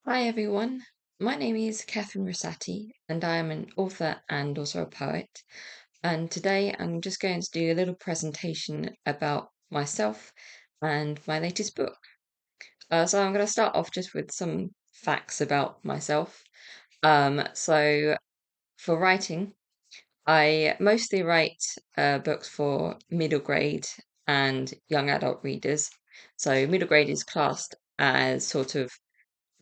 Hi everyone, my name is Kathryn Rossati and I am an author and also a poet. And today I'm just going to do a little presentation about myself and my latest book. So I'm going to start off just with some facts about myself. So for writing, I mostly write books for middle grade and young adult readers. So middle grade is classed as sort of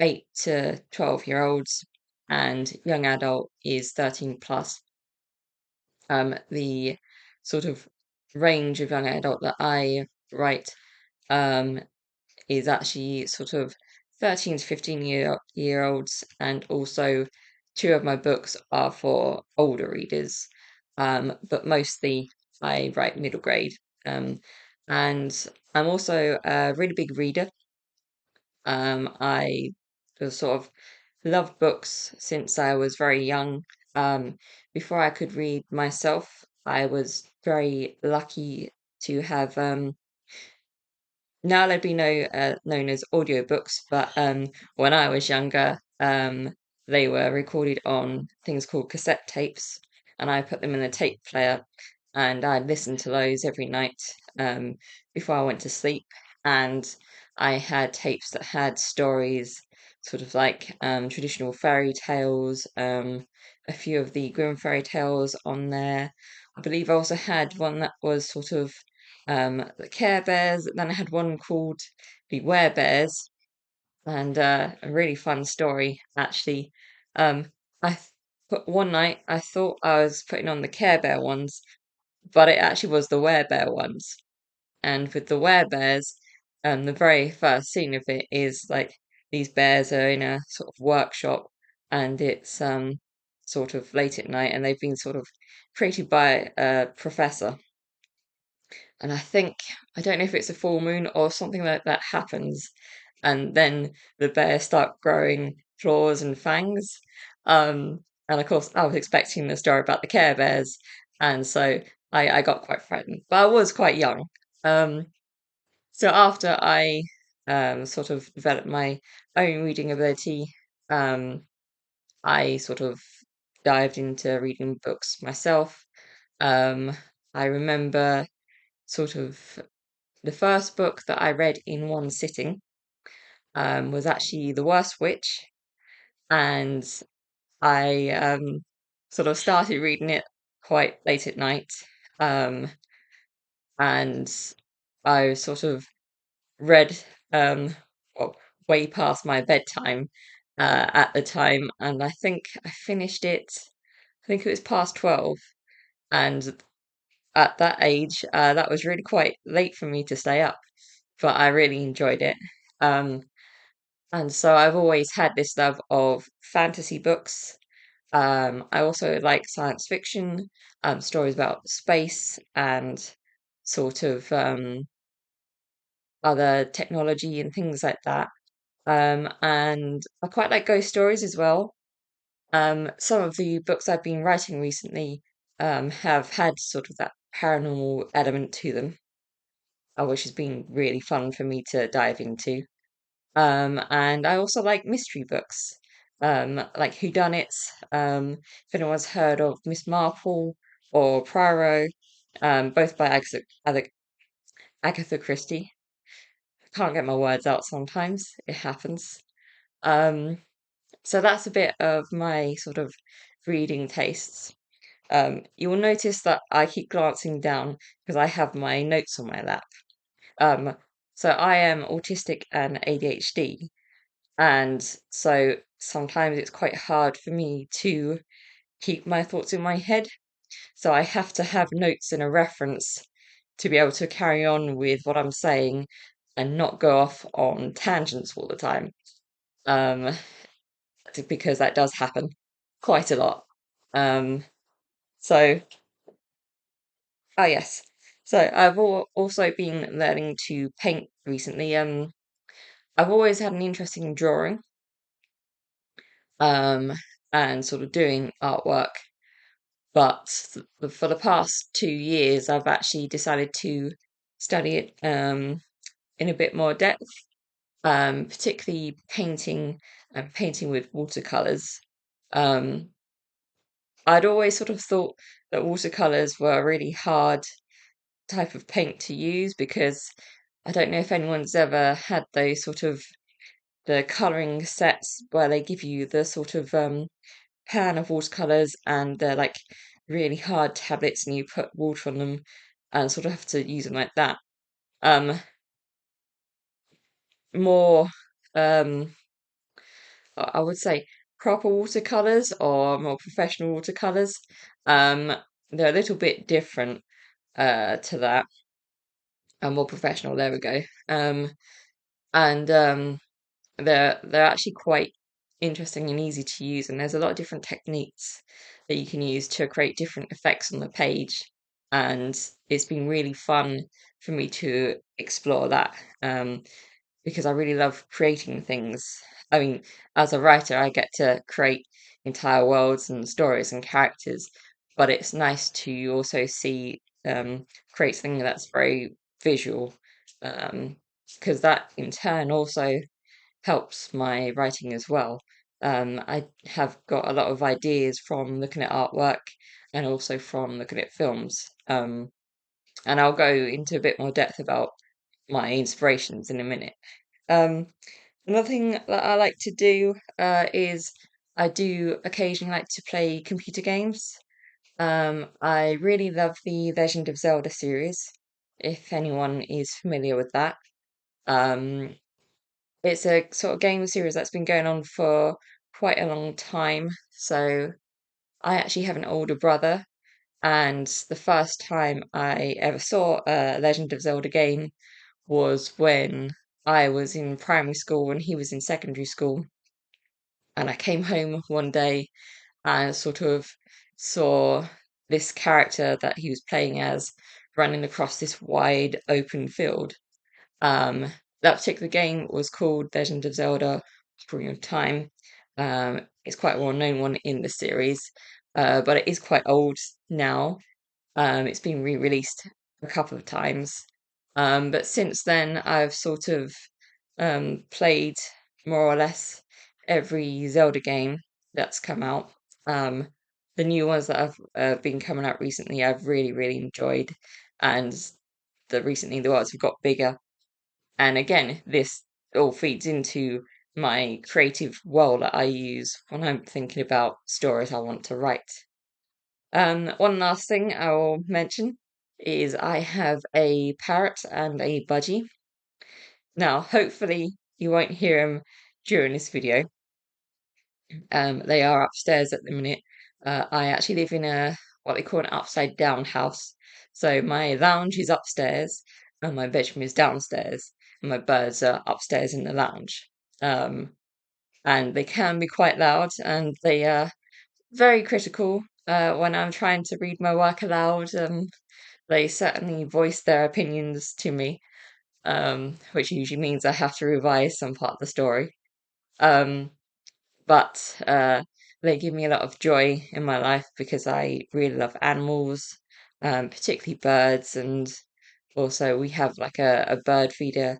8 to 12-year-olds, and young adult is 13 plus. The sort of range of young adult that I write um, is actually sort of 13 to 15-year olds, and also two of my books are for older readers, but mostly I write middle grade. And I'm also a really big reader. I just sort of loved books since I was very young. Um, Before I could read myself, I was very lucky to have now they'd be known as audiobooks, but when I was younger, they were recorded on things called cassette tapes, and I put them in a tape player, and I'd listen to those every night um, before I went to sleep. And I had tapes that had stories, sort of like traditional fairy tales, a few of the Grimm fairy tales on there. I believe I also had one that was sort of the Care Bears. Then I had one called the Bears, and a really fun story actually. Um, put one night I thought I was putting on the Care Bear ones, but it actually was the Bear ones. And with the Bears, the very first scene of it is like these bears are in a sort of workshop, and it's sort of late at night, and they've been sort of created by a professor. And I don't know if it's a full moon or something like that happens, and then the bears start growing claws and fangs. And of course, I was expecting the story about the Care Bears, and so I got quite frightened, but I was quite young. Um, so after I sort of developed my own reading ability, um, I sort of dived into reading books myself. Um, I remember sort of the first book that I read in one sitting was actually The Worst Witch, and I sort of started reading it quite late at night, um, and I sort of read well, way past my bedtime at the time, and I think I finished it. I think it was past 12, and at that age, that was really quite late for me to stay up, but I really enjoyed it. Um, And so I've always had this love of fantasy books. I also like science fiction, stories about space and sort of other technology and things like that. And I quite like ghost stories as well. Some of the books I've been writing recently have had sort of that paranormal element to them, which has been really fun for me to dive into. And I also like mystery books, like whodunits. If anyone's heard of Miss Marple or Poirot, both by Agatha Christie. Can't get my words out sometimes. It happens. Um, so that's a bit of my sort of reading tastes. You will notice that I keep glancing down because I have my notes on my lap. Um, so I am autistic and ADHD. And so sometimes it's quite hard for me to keep my thoughts in my head. So I have to have notes and a reference to be able to carry on with what I'm saying and not go off on tangents all the time. Um, because that does happen quite a lot. Um, so, oh yes. So I've also been learning to paint recently. I've always had an interest in drawing, um, and sort of doing artwork. But for the past 2 years, I've actually decided to study it in a bit more depth. particularly painting and painting with watercolors. Um, I'd always sort of thought that watercolors were a really hard type of paint to use because I don't know if anyone's ever had those sort of the coloring sets where they give you the sort of pan of watercolors and they're like really hard tablets and you put water on them and sort of have to use them like that. Um, more um I would say proper watercolors or more professional watercolors. Um, they're a little bit different to that and more professional. There we go. And they're actually quite interesting and easy to use, and there's a lot of different techniques that you can use to create different effects on the page. And it's been really fun for me to explore that. Because I really love creating things. I mean, as a writer, I get to create entire worlds and stories and characters, but it's nice to also see create something that's very visual, because that in turn also helps my writing as well. I have got a lot of ideas from looking at artwork and also from looking at films. And I'll go into a bit more depth about my inspirations in a minute. Um, Another thing that I like to do is I do occasionally like to play computer games. I really love the Legend of Zelda series, if anyone is familiar with that. Um, it's a sort of game series that's been going on for quite a long time. So I actually have an older brother, and the first time I ever saw a Legend of Zelda game was when I was in primary school and he was in secondary school. And I came home one day and sort of saw this character that he was playing as running across this wide open field. Um, that particular game was called Legend of Zelda Ocarina of Time. It's quite a well-known one in the series, but it is quite old now. It's been re-released a couple of times. But since then, I've sort of played more or less every Zelda game that's come out. Um, the new ones that have been coming out recently, I've really, really enjoyed, and the ones have got bigger. And again, this all feeds into my creative world that I use when I'm thinking about stories I want to write. One last thing I will mention is I have a parrot and a budgie. Now, hopefully you won't hear them during this video. They are upstairs at the minute. I actually live in a what they call an upside down house. So my lounge is upstairs and my bedroom is downstairs, and my birds are upstairs in the lounge. Um, and they can be quite loud and they are very critical when I'm trying to read my work aloud. They certainly voice their opinions to me, which usually means I have to revise some part of the story. Um, but they give me a lot of joy in my life because I really love animals, particularly birds, and also we have like a bird feeder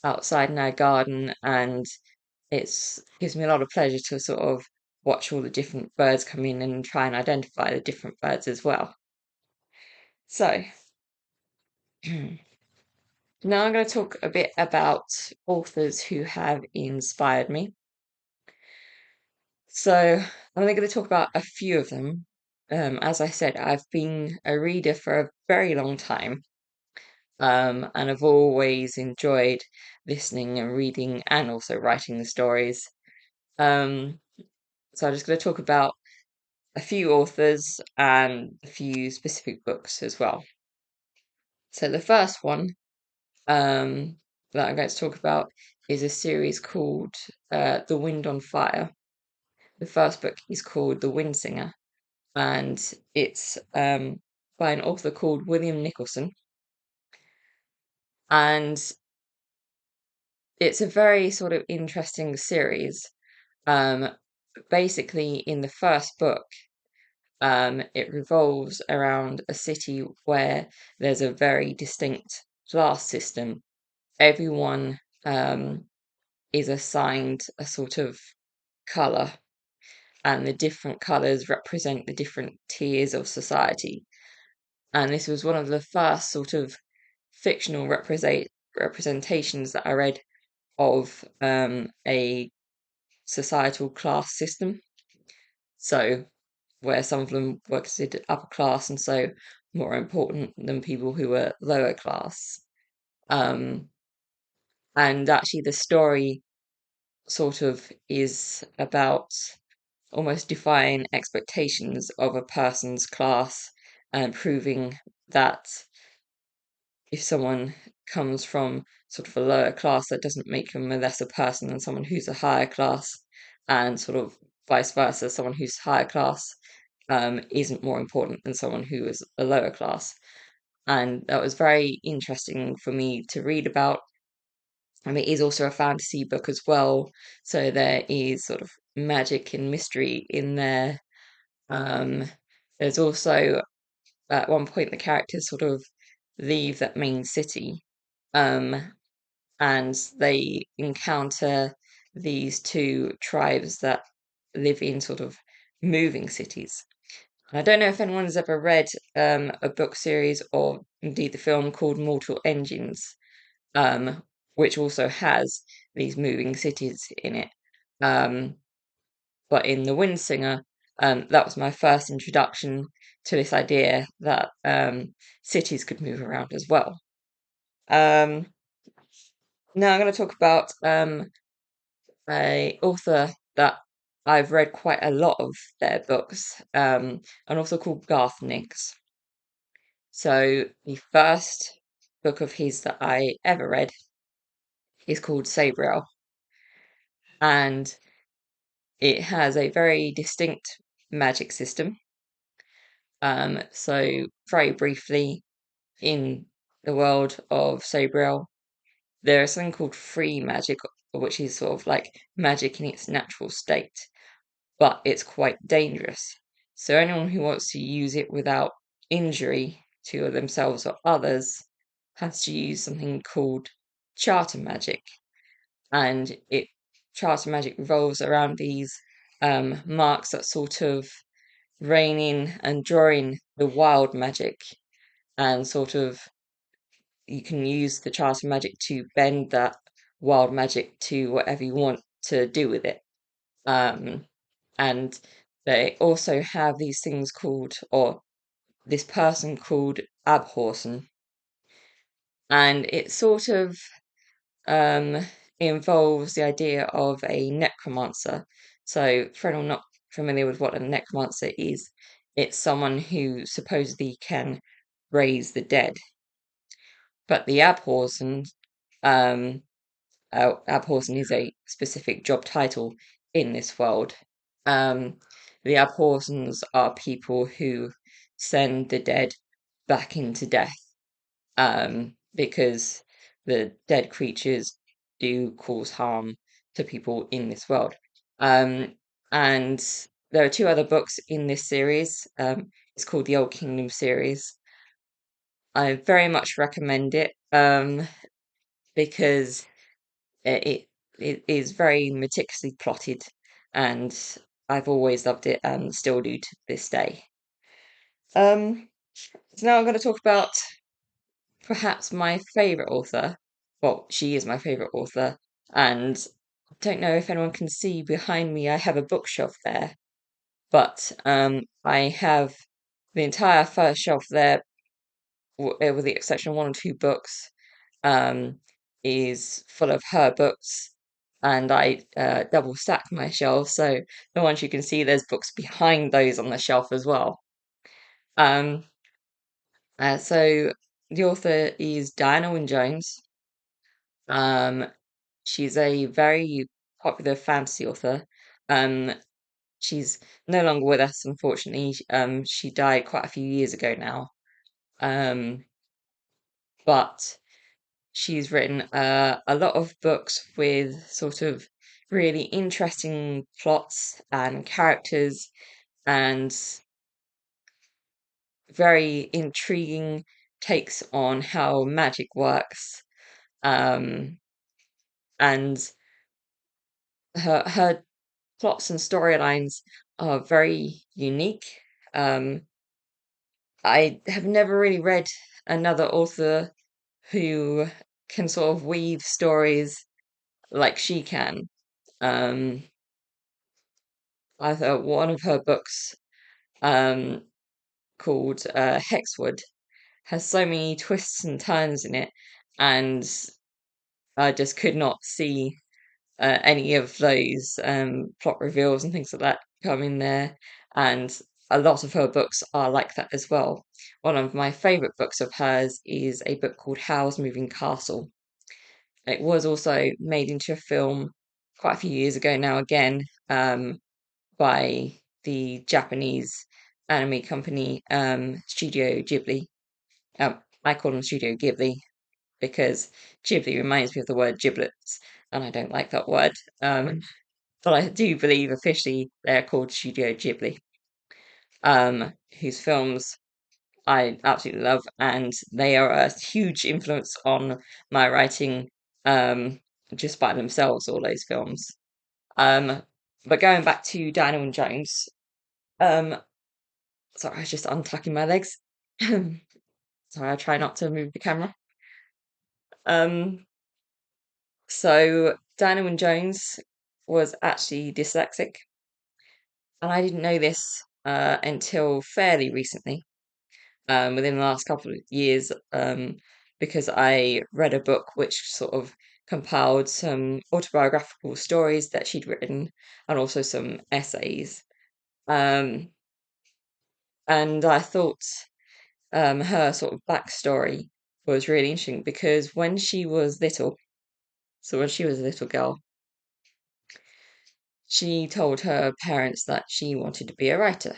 outside in our garden, and it's gives me a lot of pleasure to sort of watch all the different birds come in and try and identify the different birds as well. So now I'm going to talk a bit about authors who have inspired me. So I'm only going to talk about a few of them. As I said, I've been a reader for a very long time, and I've always enjoyed listening and reading and also writing the stories. Um, so I'm just going to talk about a few authors and a few specific books as well. So the first one um, that I'm going to talk about is a series called The Wind on Fire. The first book is called The Windsinger, and it's by an author called William Nicholson. And it's a very sort of interesting series. Um, Basically, in the first book, it revolves around a city where there's a very distinct class system. Everyone is assigned a sort of colour, and the different colours represent the different tiers of society. And this was one of the first sort of fictional representations that I read of a societal class system. So, where some of them were considered upper class and so more important than people who were lower class. Um, and actually, the story sort of is about almost defying expectations of a person's class and proving that if someone comes from sort of a lower class, that doesn't make them a lesser person than someone who's a higher class, and sort of vice versa, someone who's higher class isn't more important than someone who is a lower class. And that was very interesting for me to read about. And it is also a fantasy book as well, so there is sort of magic and mystery in there. Um, there's also at one point the characters sort of leave that main city, um, and they encounter these two tribes that live in sort of moving cities. I don't know if anyone's ever read a book series or indeed the film called Mortal Engines, um, which also has these moving cities in it. Um, but in The Windsinger, that was my first introduction to this idea that cities could move around as well. Um, Now I'm going to talk about a author that I've read quite a lot of their books, an author called Garth Nix. So the first book of his that I ever read is called Sabriel, and it has a very distinct magic system. So very briefly, in the world of Sabriel, there is something called free magic, which is sort of like magic in its natural state, but it's quite dangerous. So anyone who wants to use it without injury to themselves or others has to use something called charter magic. And it charter magic revolves around these marks that sort of rein in and draw in the wild magic, and sort of you can use the charter magic to bend that wild magic to whatever you want to do with it. Um, and they also have these things called, or this person called Abhorsen, and it sort of um, involves the idea of a necromancer. So, for anyone not familiar with what a necromancer is, it's someone who supposedly can raise the dead. But the Abhorsen, um, Abhorsen is a specific job title in this world. Um, the Abhorsens are people who send the dead back into death, because the dead creatures do cause harm to people in this world. Um, and there are two other books in this series. It's called the Old Kingdom series. I very much recommend it, because it it is very meticulously plotted, and I've always loved it and still do to this day. Um, so now I'm going to talk about perhaps my favourite author. Well, she is my favourite author, and I don't know if anyone can see behind me, I have a bookshelf there, but I have the entire first shelf there, with the exception of one or two books, um, is full of her books, and I double stack my shelves, so the ones you can see, there's books behind those on the shelf as well. Um, so the author is Diana Wynne Jones. Um, she's a very popular fantasy author. Um, she's no longer with us, unfortunately. She died quite a few years ago now. Um, but she's written a lot of books with sort of really interesting plots and characters, and very intriguing takes on how magic works. Um, and her plots and storylines are very unique. Um, I have never really read another author who can sort of weave stories like she can. Um, I thought one of her books, um, called Hexwood, has so many twists and turns in it, and I just could not see any of those plot reveals and things like that come in there. And a lot of her books are like that as well. One of my favourite books of hers is a book called Howl's Moving Castle. It was also made into a film quite a few years ago now, again, by the Japanese anime company, Studio Ghibli. I call them Studio Ghibli because Ghibli reminds me of the word giblets, and I don't like that word. But I do believe officially they're called Studio Ghibli, whose films I absolutely love, and they are a huge influence on my writing, um, just by themselves, all those films. Um, but going back to Daniel and Jones, um, sorry, I was just untucking my legs. Sorry, I try not to move the camera. Um, so Daniel and Jones was actually dyslexic, and I didn't know this until fairly recently, within the last couple of years, because I read a book which sort of compiled some autobiographical stories that she'd written and also some essays. Um, and I thought her sort of backstory was really interesting because when she was little, so when she was a little girl, she told her parents that she wanted to be a writer.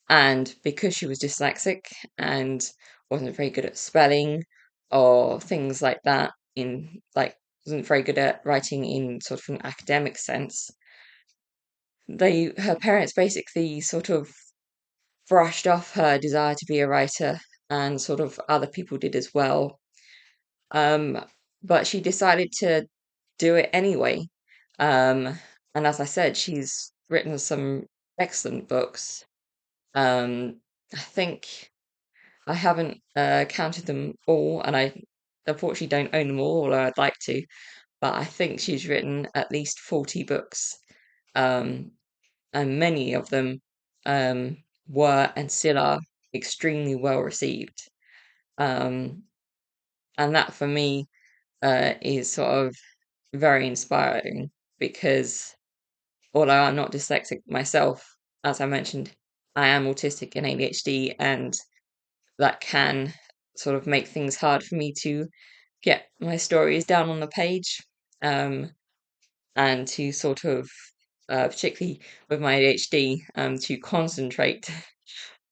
And because she was dyslexic and wasn't very good at spelling or things like that, in like wasn't very good at writing in sort of an academic sense, her parents basically sort of brushed off her desire to be a writer, and sort of other people did as well. Um, but she decided to do it anyway. Um, and as I said, she's written some excellent books. I think I haven't counted them all, and I unfortunately don't own them all, although I'd like to. But I think she's written at least 40 books, um, and many of them were and still are extremely well received. Um, and that for me is sort of very inspiring because although I'm not dyslexic myself, as I mentioned, I am autistic and ADHD, and that can sort of make things hard for me to get my stories down on the page, um, and to sort of, particularly with my ADHD, to concentrate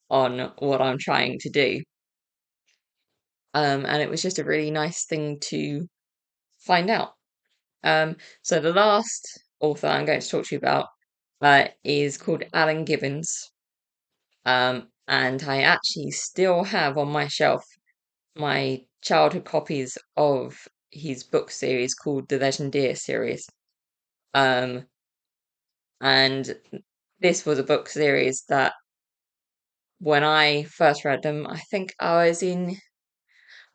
on what I'm trying to do. And it was just a really nice thing to find out. So the last author I'm going to talk to you about is called Alan Gibbons. And I actually still have on my shelf my childhood copies of his book series called the Legendary series. Um, and this was a book series that when I first read them, I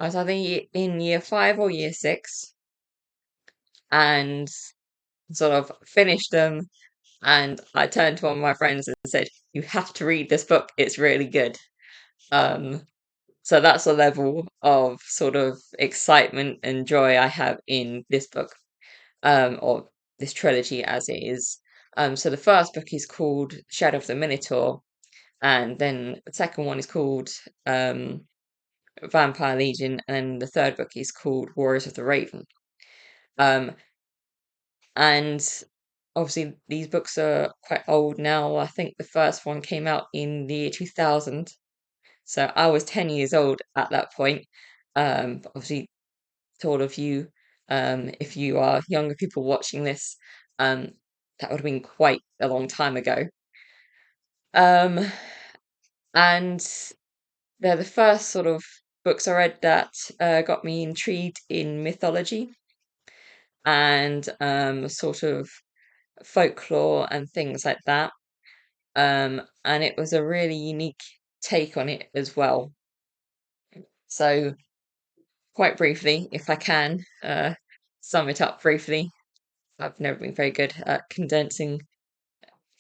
was either in year five or year six, and sort of finished them. And I turned to one of my friends and said, "You have to read this book. It's really good." Um, so that's the level of sort of excitement and joy I have in this book, or this trilogy as it is. So the first book is called Shadow of the Minotaur, and then the second one is called Vampire Legion, and the third book is called Warriors of the Raven. Um, and obviously these books are quite old now. I think the first one came out in the year 2000, so I was 10 years old at that point. But obviously, to all of you, if you are younger people watching this, um, that would have been quite a long time ago. Um, and they're the first sort of books I read that got me intrigued in mythology and sort of folklore and things like that. And it was a really unique take on it as well. So, quite briefly, if I can sum it up briefly, I've never been very good at condensing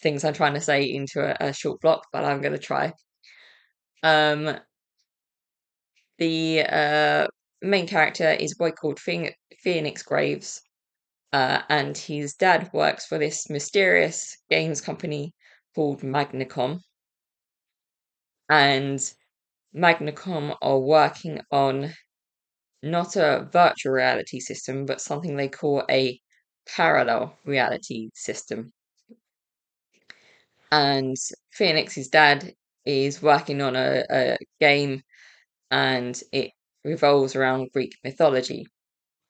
things I'm trying to say into a short block, but I'm going to try. Um, the main character is a boy called Phoenix Graves, and his dad works for this mysterious games company called Magnacom. And Magnacom are working on not a virtual reality system, but something they call a parallel reality system. And Phoenix's dad is working on a game, and it revolves around Greek mythology.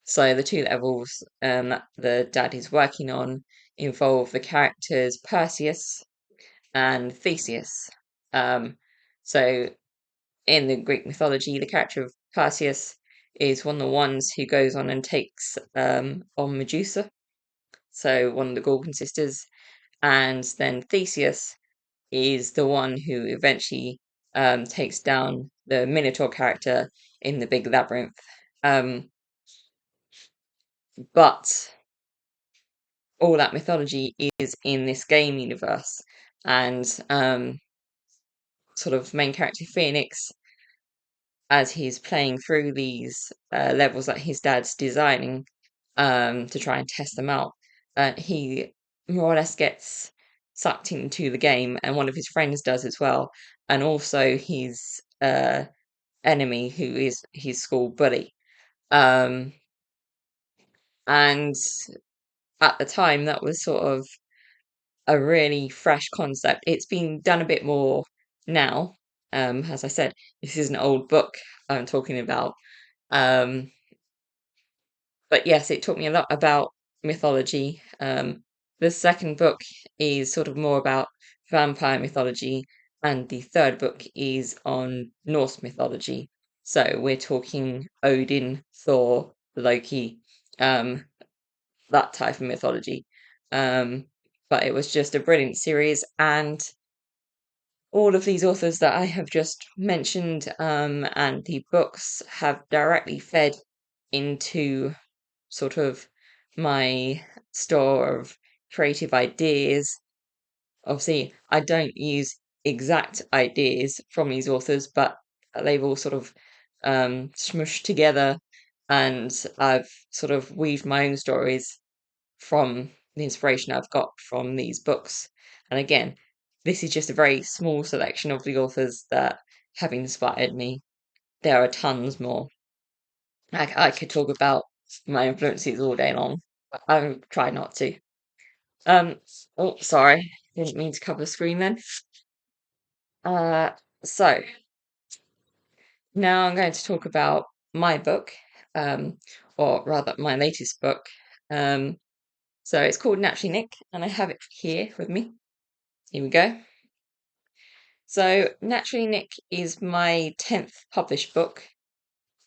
So the two levels that the dad is working on involve the characters Perseus and Theseus. So in the Greek mythology, the character of Perseus is one of the ones who goes on and takes on Medusa, so one of the Gorgon sisters, and then Theseus is the one who eventually takes down the Minotaur character in the big labyrinth. But all that mythology is in this game universe, and sort of main character Phoenix, as he's playing through these levels that his dad's designing to try and test them out, he more or less gets sucked into the game, and one of his friends does as well, and also his enemy, who is his school bully. Um, and at the time, that was sort of a really fresh concept. It's been done a bit more now. As I said, this is an old book I'm talking about. Um, but yes, it taught me a lot about mythology. The second book is sort of more about vampire mythology, and the third book is on Norse mythology. So we're talking Odin, Thor, Loki, um, that type of mythology. Um, but it was just a brilliant series, and all of these authors that I have just mentioned, and the books have directly fed into sort of my store of creative ideas. Obviously, I don't use exact ideas from these authors, but they've all sort of smushed together, and I've sort of weaved my own stories from the inspiration I've got from these books. And again, this is just a very small selection of the authors that have inspired me. There are tons more. I could talk about my influences all day long, but I try not to. Um, oh, sorry, didn't mean to cover the screen then. Uh, so now I'm going to talk about my book, um, or rather my latest book. Um, so it's called Naturally Nic, and I have it here with me. Here we go. So Naturally Nic is my 10th published book,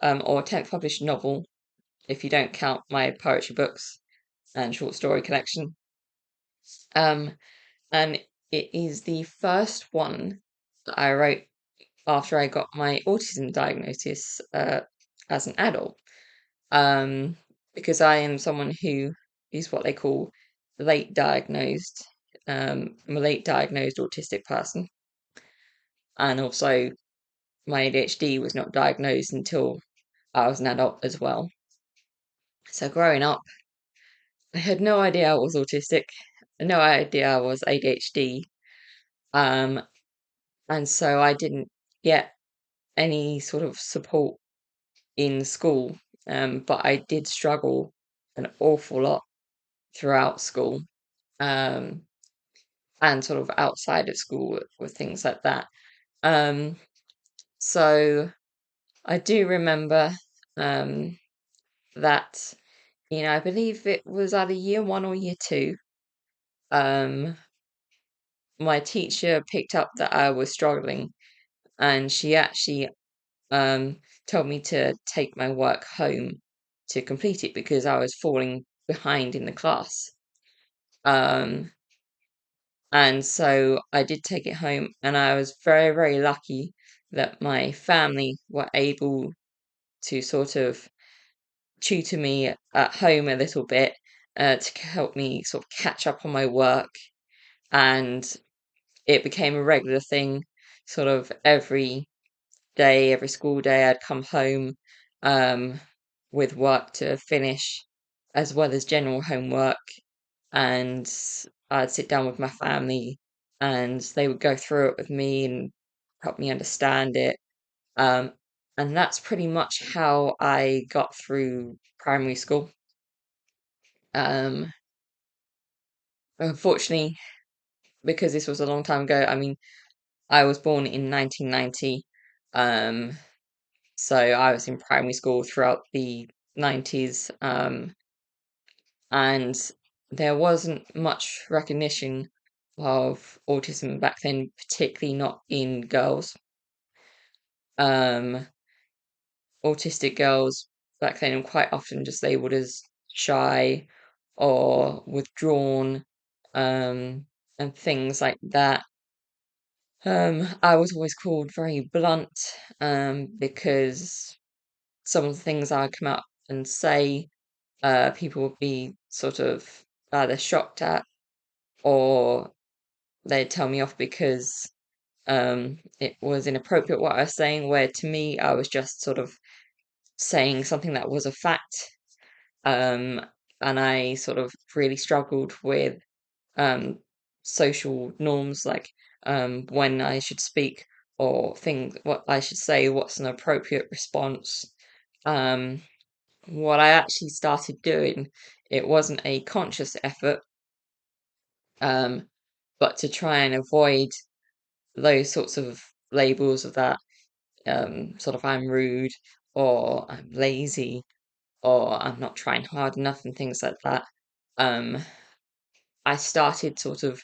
or 10th published novel, if you don't count my poetry books and short story collection. Um, and it is the first one that I wrote after I got my autism diagnosis as an adult. Because I am someone who is what they call late diagnosed. I'm a late diagnosed autistic person, and also my ADHD was not diagnosed until I was an adult as well. So growing up, I had no idea I was autistic, no idea I was ADHD, um, and so I didn't get any sort of support in school, but I did struggle an awful lot throughout school, um, and sort of outside of school with things like that. Um, so I do remember um, that, I believe it was either year one or year two. Um, my teacher picked up that I was struggling, and she actually um, told me to take my work home to complete it because I was falling behind in the class. Um, and so I did take it home, and I was very, very lucky that my family were able to sort of tutor me at home a little bit, to help me sort of catch up on my work. And it became a regular thing, sort of every day, every school day, I'd come home um, with work to finish, as well as general homework, and I'd sit down with my family, and they would go through it with me and help me understand it. Um, and that's pretty much how I got through primary school. Um, Unfortunately, because this was a long time ago, I mean, I was born in 1990. Um, so I was in primary school throughout the 90s. And there wasn't much recognition of autism back then, particularly not in girls. Um, Autistic girls back then were quite often just labeled as shy or withdrawn, and things like that. I was always called very blunt, because some of the things I come out and say, people would be sort of either shocked at, or they'd tell me off because it was inappropriate what I was saying, where to me I was just sort of saying something that was a fact. Um, and I sort of really struggled with um, social norms, like when I should speak, or things, what I should say, what's an appropriate response. Um, what I actually started doing, it wasn't a conscious effort, um, but to try and avoid those sorts of labels of that, sort of I'm rude, or I'm lazy, or I'm not trying hard enough, and things like that. Um, I started sort of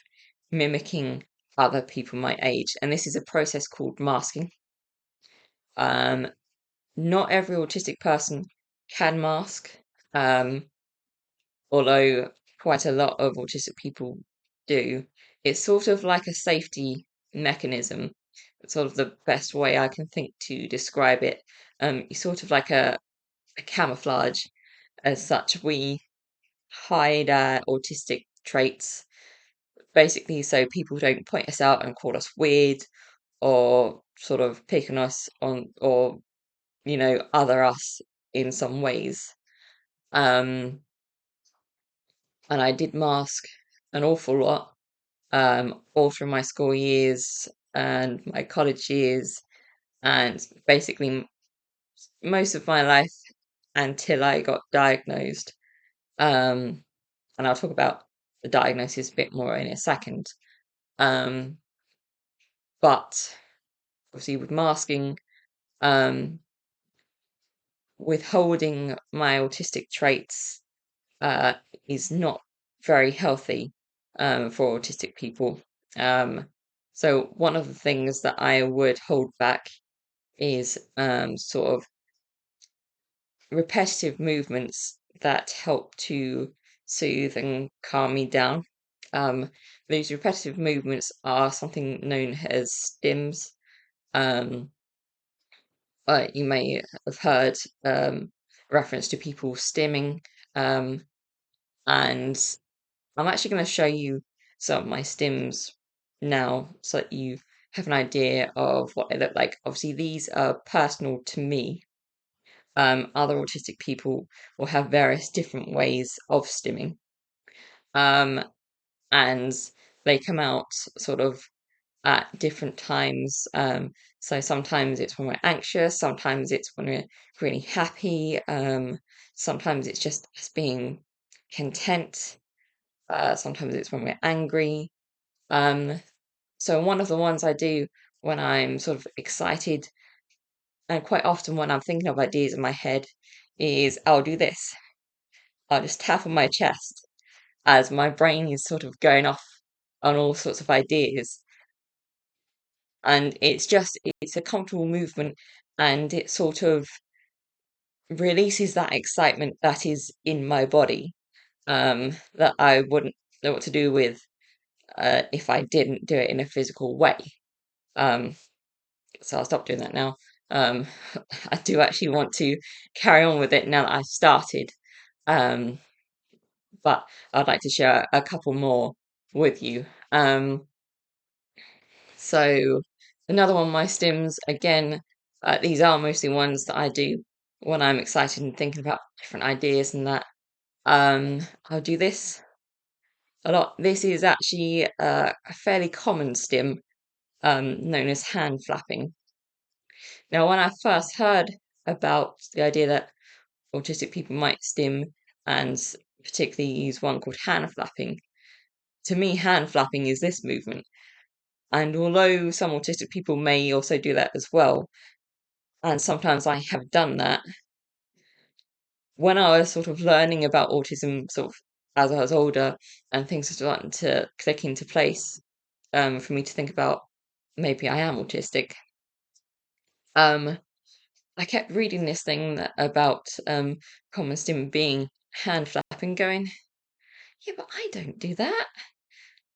mimicking other people my age, and this is a process called masking. Um, Not every autistic person can mask, um, although quite a lot of autistic people do. It's sort of like a safety mechanism. It's sort of the best way I can think to describe it. It's sort of like a camouflage. As such, we hide our autistic traits, basically, so people don't point us out and call us weird, or sort of pick on us on, or other us in some ways. Um, and I did mask an awful lot, all through my school years and my college years, and basically most of my life until I got diagnosed. Um, and I'll talk about the diagnosis a bit more in a second. Um, but obviously, with masking, um, withholding my autistic traits uh, is not very healthy, for autistic people. Um, so one of the things that I would hold back is sort of repetitive movements that help to soothe and calm me down. Um, these repetitive movements are something known as stims. Um, you may have heard reference to people stimming, um, and I'm actually going to show you some of my stims now so that you have an idea of what they look like. Obviously, these are personal to me. Other autistic people will have various different ways of stimming, um, and they come out sort of at different times. So sometimes it's when we're anxious, sometimes it's when we're really happy, sometimes it's just us being content, sometimes it's when we're angry. Um, so one of the ones I do when I'm sort of excited, and quite often when I'm thinking of ideas in my head, is I'll do this. I'll just tap on my chest as my brain is sort of going off on all sorts of ideas. And it's a comfortable movement, and it sort of releases that excitement that is in my body, that I wouldn't know what to do with if I didn't do it in a physical way. So I'll stop doing that now. Um, I do actually want to carry on with it now that I've started. Um, but I'd like to share a couple more with you. So another one of my stims, again, these are mostly ones that I do when I'm excited and thinking about different ideas and that. I'll do this a lot. This is actually a fairly common stim, known as hand flapping. Now, when I first heard about the idea that autistic people might stim and particularly use one called hand flapping, to me, hand flapping is this movement. And although some autistic people may also do that as well, and sometimes I have done that, when I was sort of learning about autism, sort of as I was older, and things were starting to click into place, for me to think about maybe I am autistic. Um, I kept reading this thing about common stim being hand flapping, going, yeah, but I don't do that.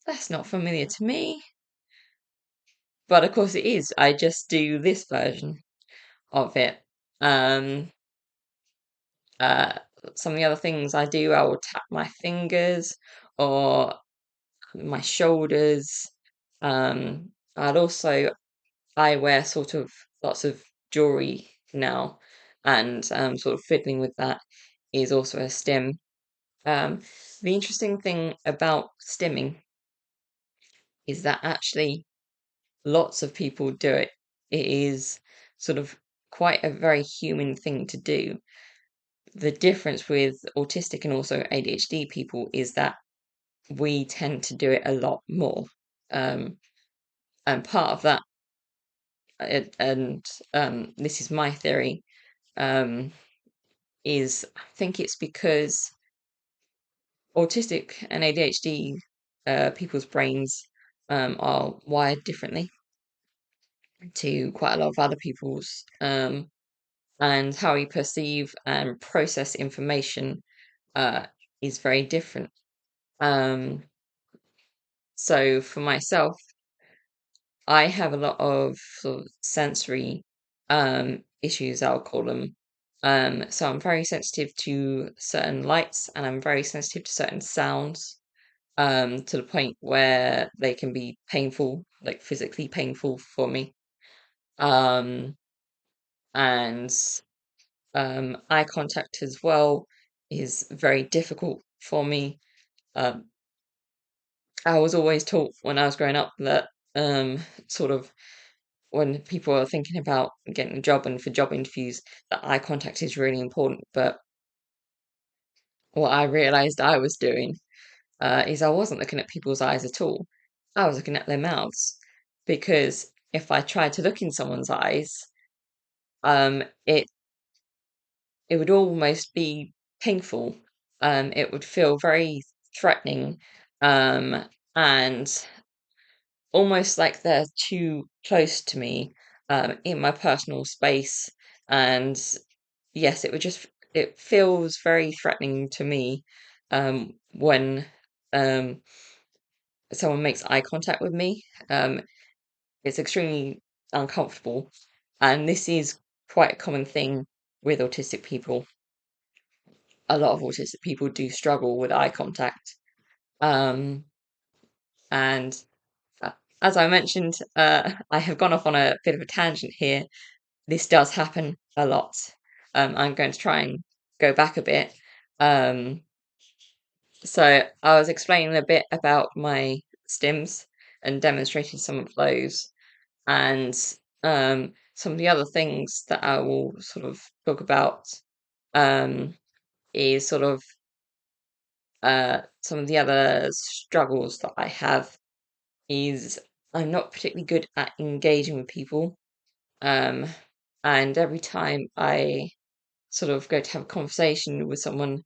That's not familiar to me. But of course it is. I just do this version of it. Um, uh, some of the other things I do, I will tap my fingers or my shoulders. I'd also I wear sort of lots of jewelry now, and sort of fiddling with that is also a stim. Um, the interesting thing about stimming is that actually lots of people do it. It is sort of quite a very human thing to do. The difference with autistic and also ADHD people is that we tend to do it a lot more. Um, and part of that, and this is my theory, um, is I think it's because autistic and ADHD people's brains are wired differently to quite a lot of other people's, and how we perceive and process information uh, is very different. Um, so for myself, I have a lot of sort of sensory issues, I'll call them. So I'm very sensitive to certain lights and I'm very sensitive to certain sounds, to the point where they can be painful, like physically painful for me. Um, and eye contact as well is very difficult for me. Um, I was always taught when I was growing up that sort of when people are thinking about getting a job and for job interviews, that eye contact is really important. But what I realized I was doing is I wasn't looking at people's eyes at all. I was looking at their mouths because if I tried to look in someone's eyes, um, it it would almost be painful. It would feel very threatening, and almost like they're too close to me, in my personal space. And yes, it feels very threatening to me, when um, someone makes eye contact with me. It's extremely uncomfortable, and this is quite a common thing with autistic people. A lot of autistic people do struggle with eye contact. Um, and as I mentioned, I have gone off on a bit of a tangent here. This does happen a lot. I'm going to try and go back a bit. Um, so I was explaining a bit about my stims and demonstrating some of those, and some of the other things that I will sort of talk about, um, is sort of some of the other struggles that I have is I'm not particularly good at engaging with people. Um, and every time I sort of go to have a conversation with someone,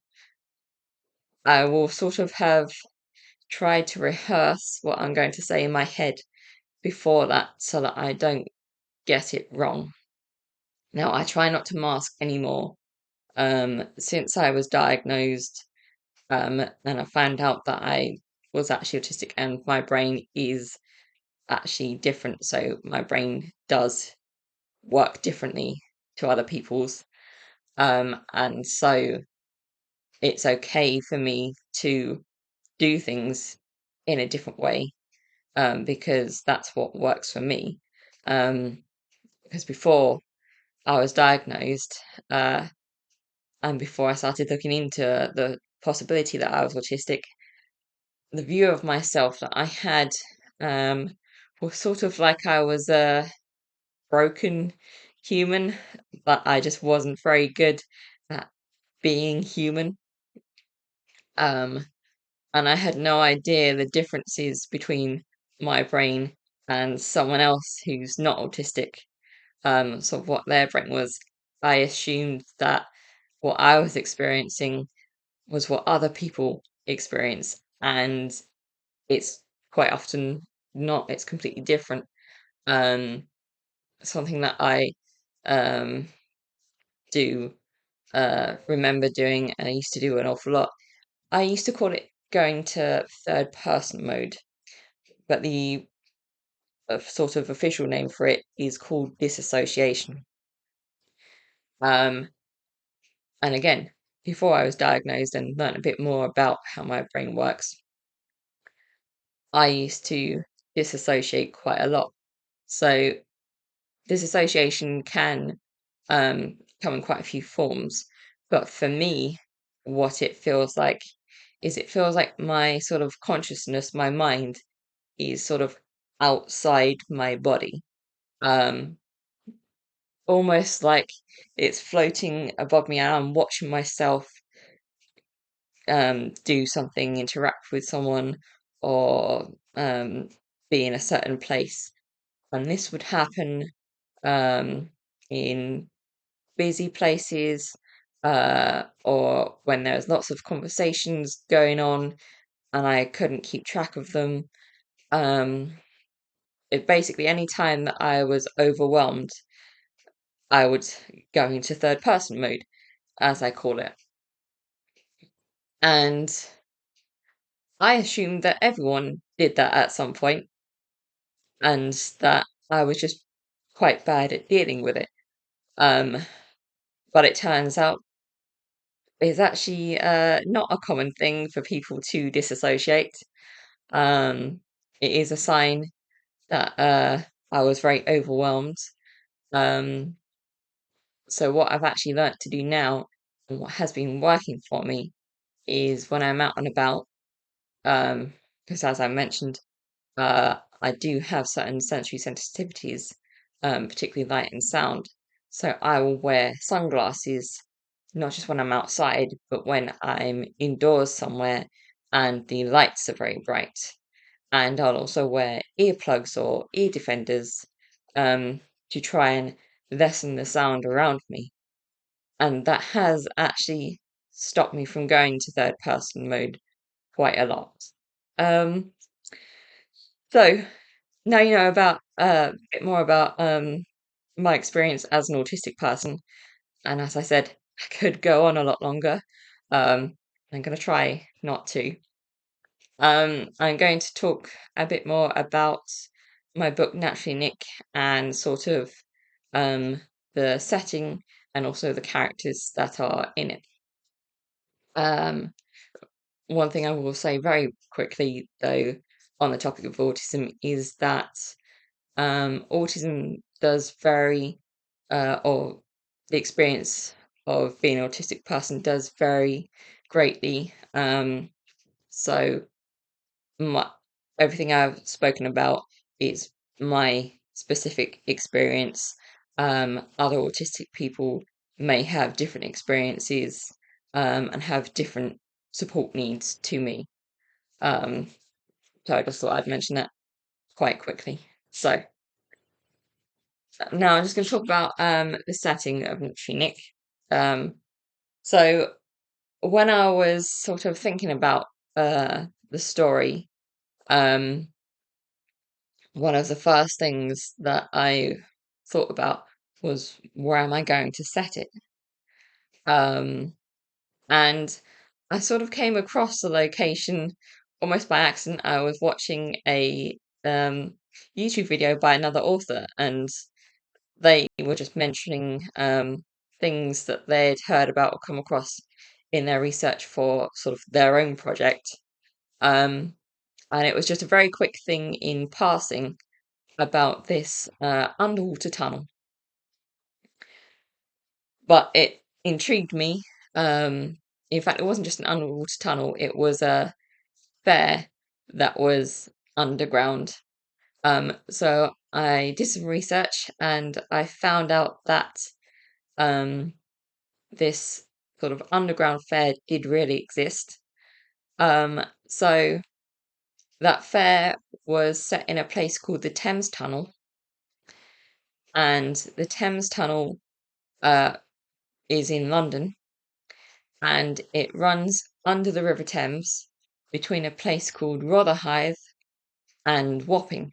I will sort of have tried to rehearse what I'm going to say in my head before that so that I don't get it wrong. Now, I try not to mask anymore. Since I was diagnosed, and I found out that I was actually autistic, and my brain is actually different. So my brain does work differently to other people's. And so it's okay for me to do things in a different way, because that's what works for me. Um, because before I was diagnosed, uh, and before I started looking into the possibility that I was autistic, the view of myself that I had, um, was sort of like I was a broken human, but I just wasn't very good at being human. Um, and I had no idea the differences between my brain and someone else who's not autistic, sort of what their brain was. I assumed that what I was experiencing was what other people experience, and it's quite often not. It's completely different. Um, Something that I um, do remember doing, and I used to do an awful lot. I used to call it going to third person mode, but the sort of official name for it is called disassociation. Um, and again, before I was diagnosed and learned a bit more about how my brain works, I used to disassociate quite a lot. So disassociation can come in quite a few forms, but for me, what it feels like is it feels like my sort of consciousness, my mind is sort of outside my body. Um, Almost like it's floating above me and I'm watching myself do something, interact with someone, or be in a certain place. And this would happen in busy places, or when there's lots of conversations going on and I couldn't keep track of them. Um, it basically any time that I was overwhelmed, I would go into third person mode, as I call it. And I assumed that everyone did that at some point, and that I was just quite bad at dealing with it. Um, but it turns out it's actually not a common thing for people to disassociate. Um, it is a sign that I was very overwhelmed. Um, so what I've actually learnt to do now, and what has been working for me, is when I'm out and about, because as I mentioned, I do have certain sensory sensitivities, particularly light and sound. So I will wear sunglasses, not just when I'm outside, but when I'm indoors somewhere and the lights are very bright. And I'll also wear earplugs or ear defenders, to try and lessen the sound around me. And that has actually stopped me from going to third person mode quite a lot. Um, so now you know about a bit more about my experience as an autistic person, and as I said, I could go on a lot longer. Um, I'm going to try not to. I'm going to talk a bit more about my book Naturally Nic, and sort of um, the setting and also the characters that are in it. Um, One thing I will say very quickly, though, on the topic of autism is that autism does vary, or the experience of being an autistic person does vary greatly. So my, everything I've spoken about is my specific experience. Other autistic people may have different experiences, and have different support needs to me. Um, so I just thought I'd mention that quite quickly. So now I'm just going to talk about the setting of Naturally Nic. Um, so when I was sort of thinking about the story, um, one of the first things that I thought about was where am I going to set it? Um, and I sort of came across the location almost by accident, I was watching a YouTube video by another author, and they were just mentioning things that they'd heard about or come across in their research for sort of their own project. Um, and it was just a very quick thing in passing about this underwater tunnel, but it intrigued me. In fact, it wasn't just an underwater tunnel; it was a fair that was underground. So I did some research and I found out that um, this sort of underground fair did really exist. So that fair was set in a place called the Thames Tunnel, and the Thames Tunnel uh, is in London, and it runs under the River Thames between a place called Rotherhithe and Wapping.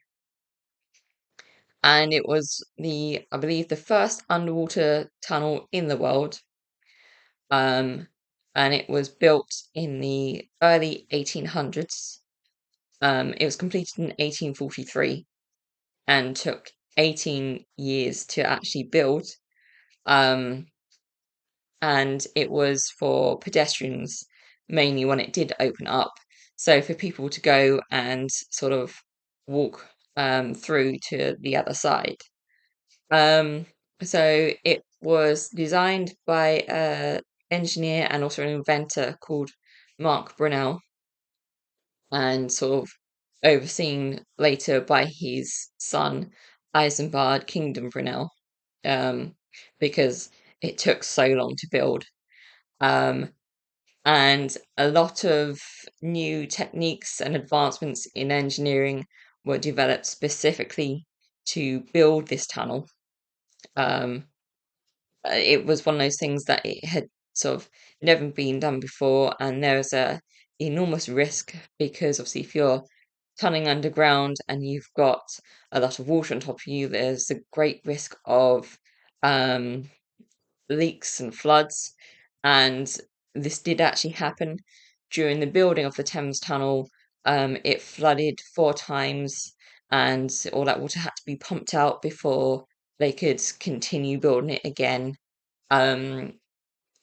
And it was I believe, the first underwater tunnel in the world. Um, and it was built in the early 1800s. It was completed in 1843 and took 18 years to actually build. Um, and it was for pedestrians mainly when it did open up. So for people to go and sort of walk through to the other side. Um, so it was designed by an engineer and also an inventor called Mark Brunel, and sort of overseen later by his son Isambard Kingdom Brunel, um, because it took so long to build. Um, and a lot of new techniques and advancements in engineering were developed specifically to build this tunnel. Um, it was one of those things that it had sort of never been done before, and there was a enormous risk because obviously if you're tunneling underground and you've got a lot of water on top of you, there's a great risk of um, leaks and floods. And this did actually happen during the building of the Thames Tunnel. It flooded 4 times, and all that water had to be pumped out before they could continue building it again. Um,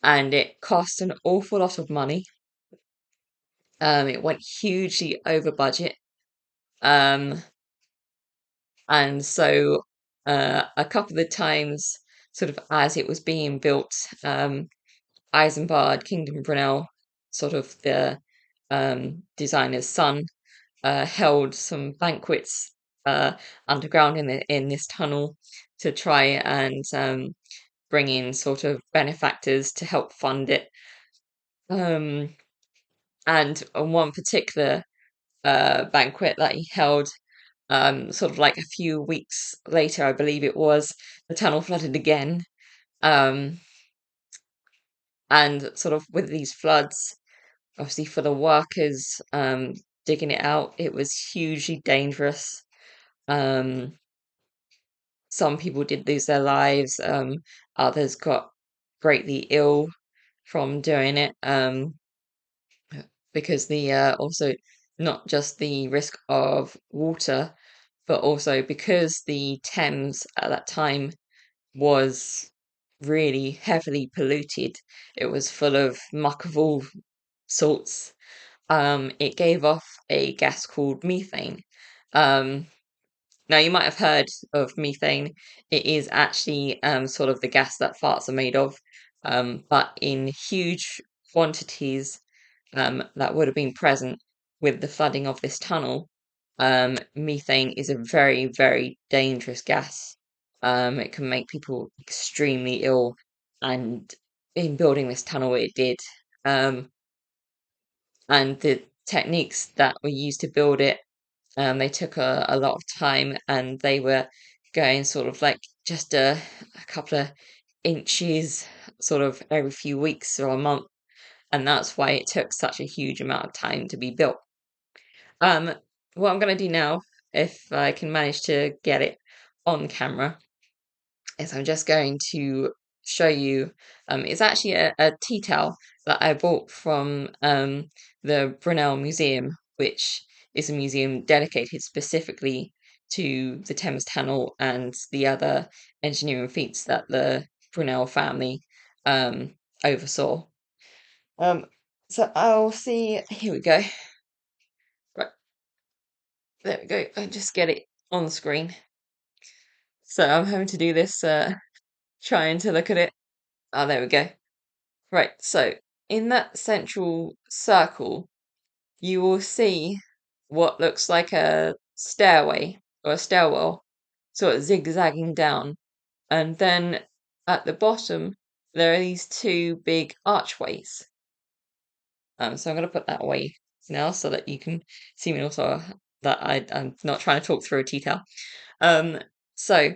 and it cost an awful lot of money. It went hugely over budget. Um, and so a couple of the times, sort of as it was being built, Isambard Kingdom Brunel, sort of the designer's son, held some banquets underground in this tunnel to try and bring in sort of benefactors to help fund it. Um, and on one particular banquet that he held, sort of like a few weeks later, I believe it was, the tunnel flooded again. Um, and sort of with these floods, obviously for the workers digging it out, it was hugely dangerous. Um, some people did lose their lives, others got greatly ill from doing it. Because the also not just the risk of water, but also because the Thames at that time was really heavily polluted. It was full of muck of all sorts. It gave off a gas called methane. Um, Now you might have heard of methane. It is actually sort of the gas that farts are made of, but in huge quantities that would have been present with the flooding of this tunnel. Methane is a very, very dangerous gas. It can make people extremely ill, and in building this tunnel, it did. Um, and the techniques that were used to build it, they took a lot of time, and they were going sort of like just a couple of inches, sort of every few weeks or a month, and that's why it took such a huge amount of time to be built. Um, what I'm going to do now, if I can manage to get it on camera, is I'm just going to show you. It's actually a tea towel that I bought from the Brunel Museum, which is a museum dedicated specifically to the Thames Tunnel and the other engineering feats that the Brunel family oversaw. So I'll see. Here we go. Right, there we go. I just get it on the screen. So I'm having to do this, trying to look at it. Oh, there we go. Right, so in that central circle, you will see what looks like a stairway or a stairwell, sort of zigzagging down. And then at the bottom, there are these two big archways. So I'm going to put that away now so that you can see me also that I'm not trying to talk through a detail. So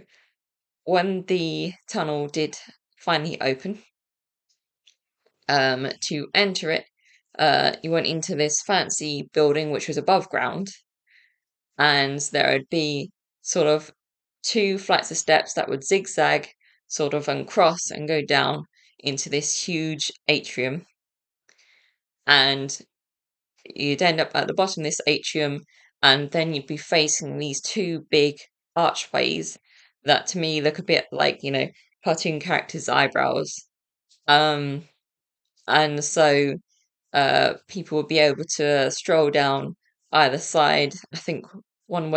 when the tunnel did finally open, to enter it, you went into this fancy building which was above ground, and there would be sort of two flights of steps that would zigzag, sort of uncross and go down into this huge atrium. And you'd end up at the bottom of this atrium, and then you'd be facing these two big archways that to me look a bit like, cartoon characters' eyebrows. And so people would be able to stroll down either side. I think one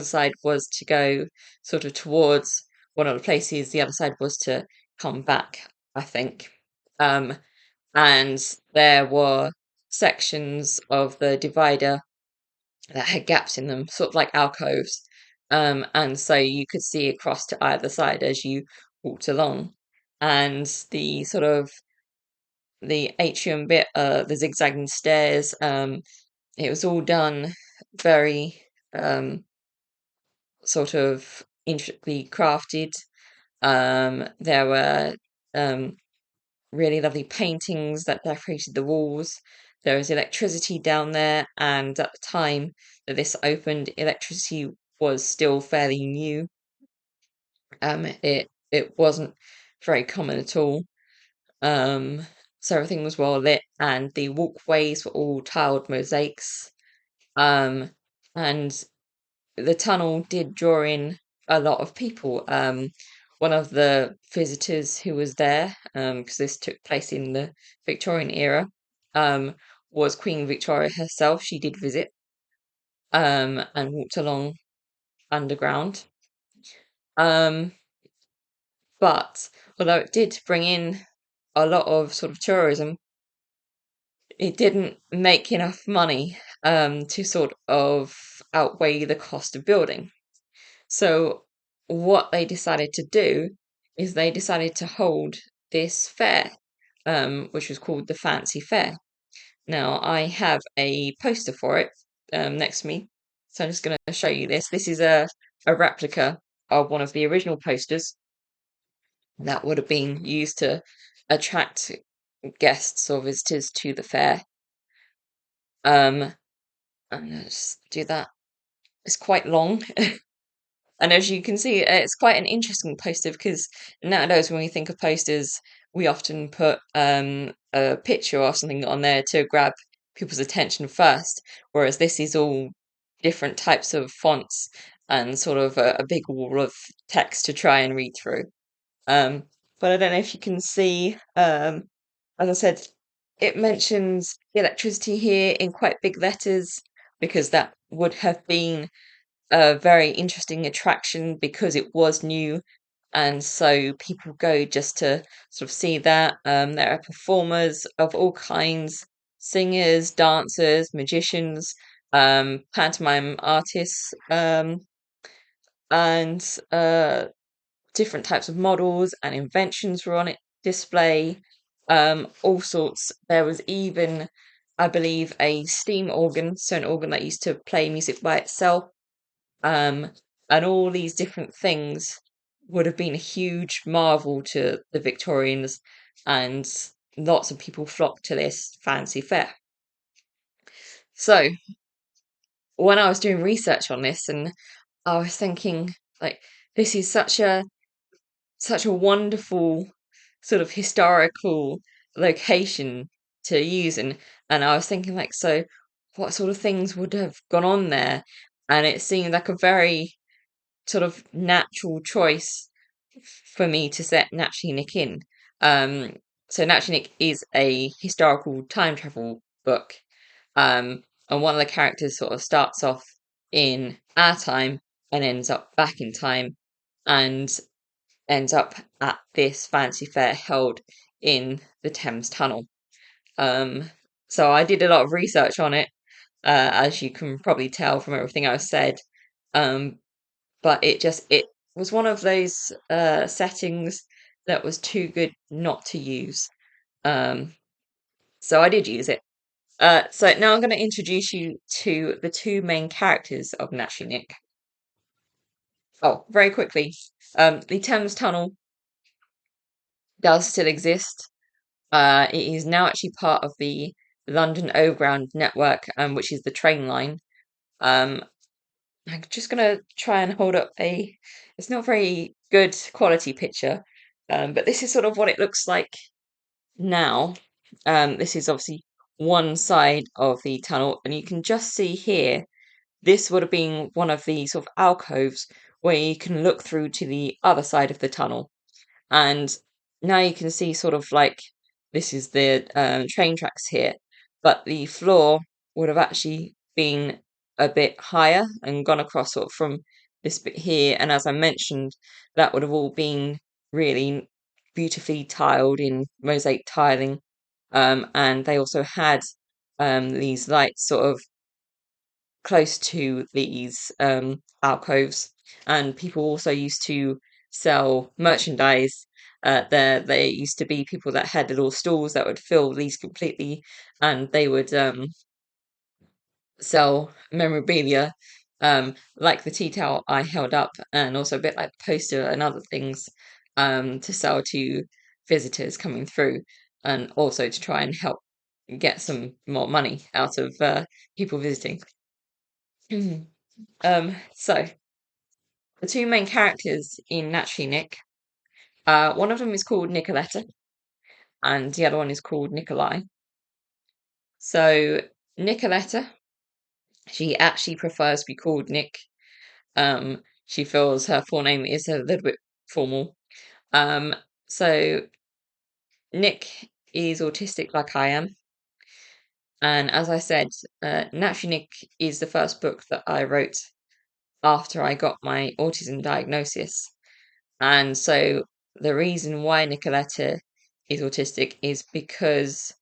side was to go sort of towards one of the places, the other side was to come back, I think. Um, and there were sections of the divider that had gaps in them, sort of like alcoves. And so you could see across to either side as you walked along. And the sort of the atrium bit, the zigzagging stairs, it was all done very sort of intricately crafted. There were really lovely paintings that decorated the walls. There was electricity down there, and at the time that this opened, electricity was still fairly new. It wasn't very common at all. Um, so everything was well lit, and the walkways were all tiled mosaics. Um, and the tunnel did draw in a lot of people. One of the visitors who was there, because this took place in the Victorian era, um, was Queen Victoria herself. She did visit, and walked along underground. Um, but although it did bring in a lot of sort of tourism, it didn't make enough money to sort of outweigh the cost of building. So what they decided to do is they decided to hold this fair, which was called the Fancy Fair. Now I have a poster for it next to me, so I'm just going to show you this. This is a replica of one of the original posters that would have been used to attract guests or visitors to the fair. I'm gonna just do that. It's quite long. And as you can see, it's quite an interesting poster because nowadays when we think of posters, we often put a picture or something on there to grab people's attention first, whereas this is all different types of fonts and sort of a big wall of text to try and read through. Um, but I don't know if you can see, as I said, it mentions electricity here in quite big letters because that would have been a very interesting attraction because it was new, and so people go just to sort of see that. There are performers of all kinds, singers, dancers, magicians, pantomime artists, and different types of models and inventions were on it display. All sorts. There was even, I believe, a steam organ, so an organ that used to play music by itself. Um, and all these different things would have been a huge marvel to the Victorians, and lots of people flocked to this fancy fair. So when I was doing research on this, and I was thinking, like, this is such a wonderful sort of historical location to use, and I was thinking, like, so what sort of things would have gone on there, and it seemed like a very sort of natural choice for me to set Naturally Nick in. Um, so Naturally Nick is a historical time travel book, and one of the characters sort of starts off in our time and ends up back in time, and ends up at this fancy fair held in the Thames Tunnel. Um, so I did a lot of research on it, as you can probably tell from everything I've said. Um, but it was one of those settings that was too good not to use. Um, so I did use it. So now I'm going to introduce you to the two main characters of Naturally Nick. Oh, very quickly, the Thames Tunnel does still exist. It is now actually part of the London Overground network, which is the train line. Um, I'm just gonna try and hold up a. It's not very good quality picture, but this is sort of what it looks like now. This is obviously one side of the tunnel, and you can just see here. This would have been one of the sort of alcoves where you can look through to the other side of the tunnel. And now you can see sort of like this is the train tracks here, but the floor would have actually been a bit higher and gone across sort of from this bit here. And as I mentioned, that would have all been really beautifully tiled in mosaic tiling. And they also had these lights sort of close to these alcoves, and people also used to sell merchandise. There used to be people that had little stalls that would fill these completely, and they would sell memorabilia, like the tea towel I held up, and also a bit like the poster and other things, to sell to visitors coming through, and also to try and help get some more money out of people visiting. So the two main characters in Naturally Nick, one of them is called Nicoletta, and the other one is called Nikolai. So Nicoletta, she actually prefers to be called Nick. She feels her full name is a little bit formal. Um, so Nick is autistic like I am, and as I said, Naturally Nick is the first book that I wrote after I got my autism diagnosis. And so the reason why Nicoletta is autistic is because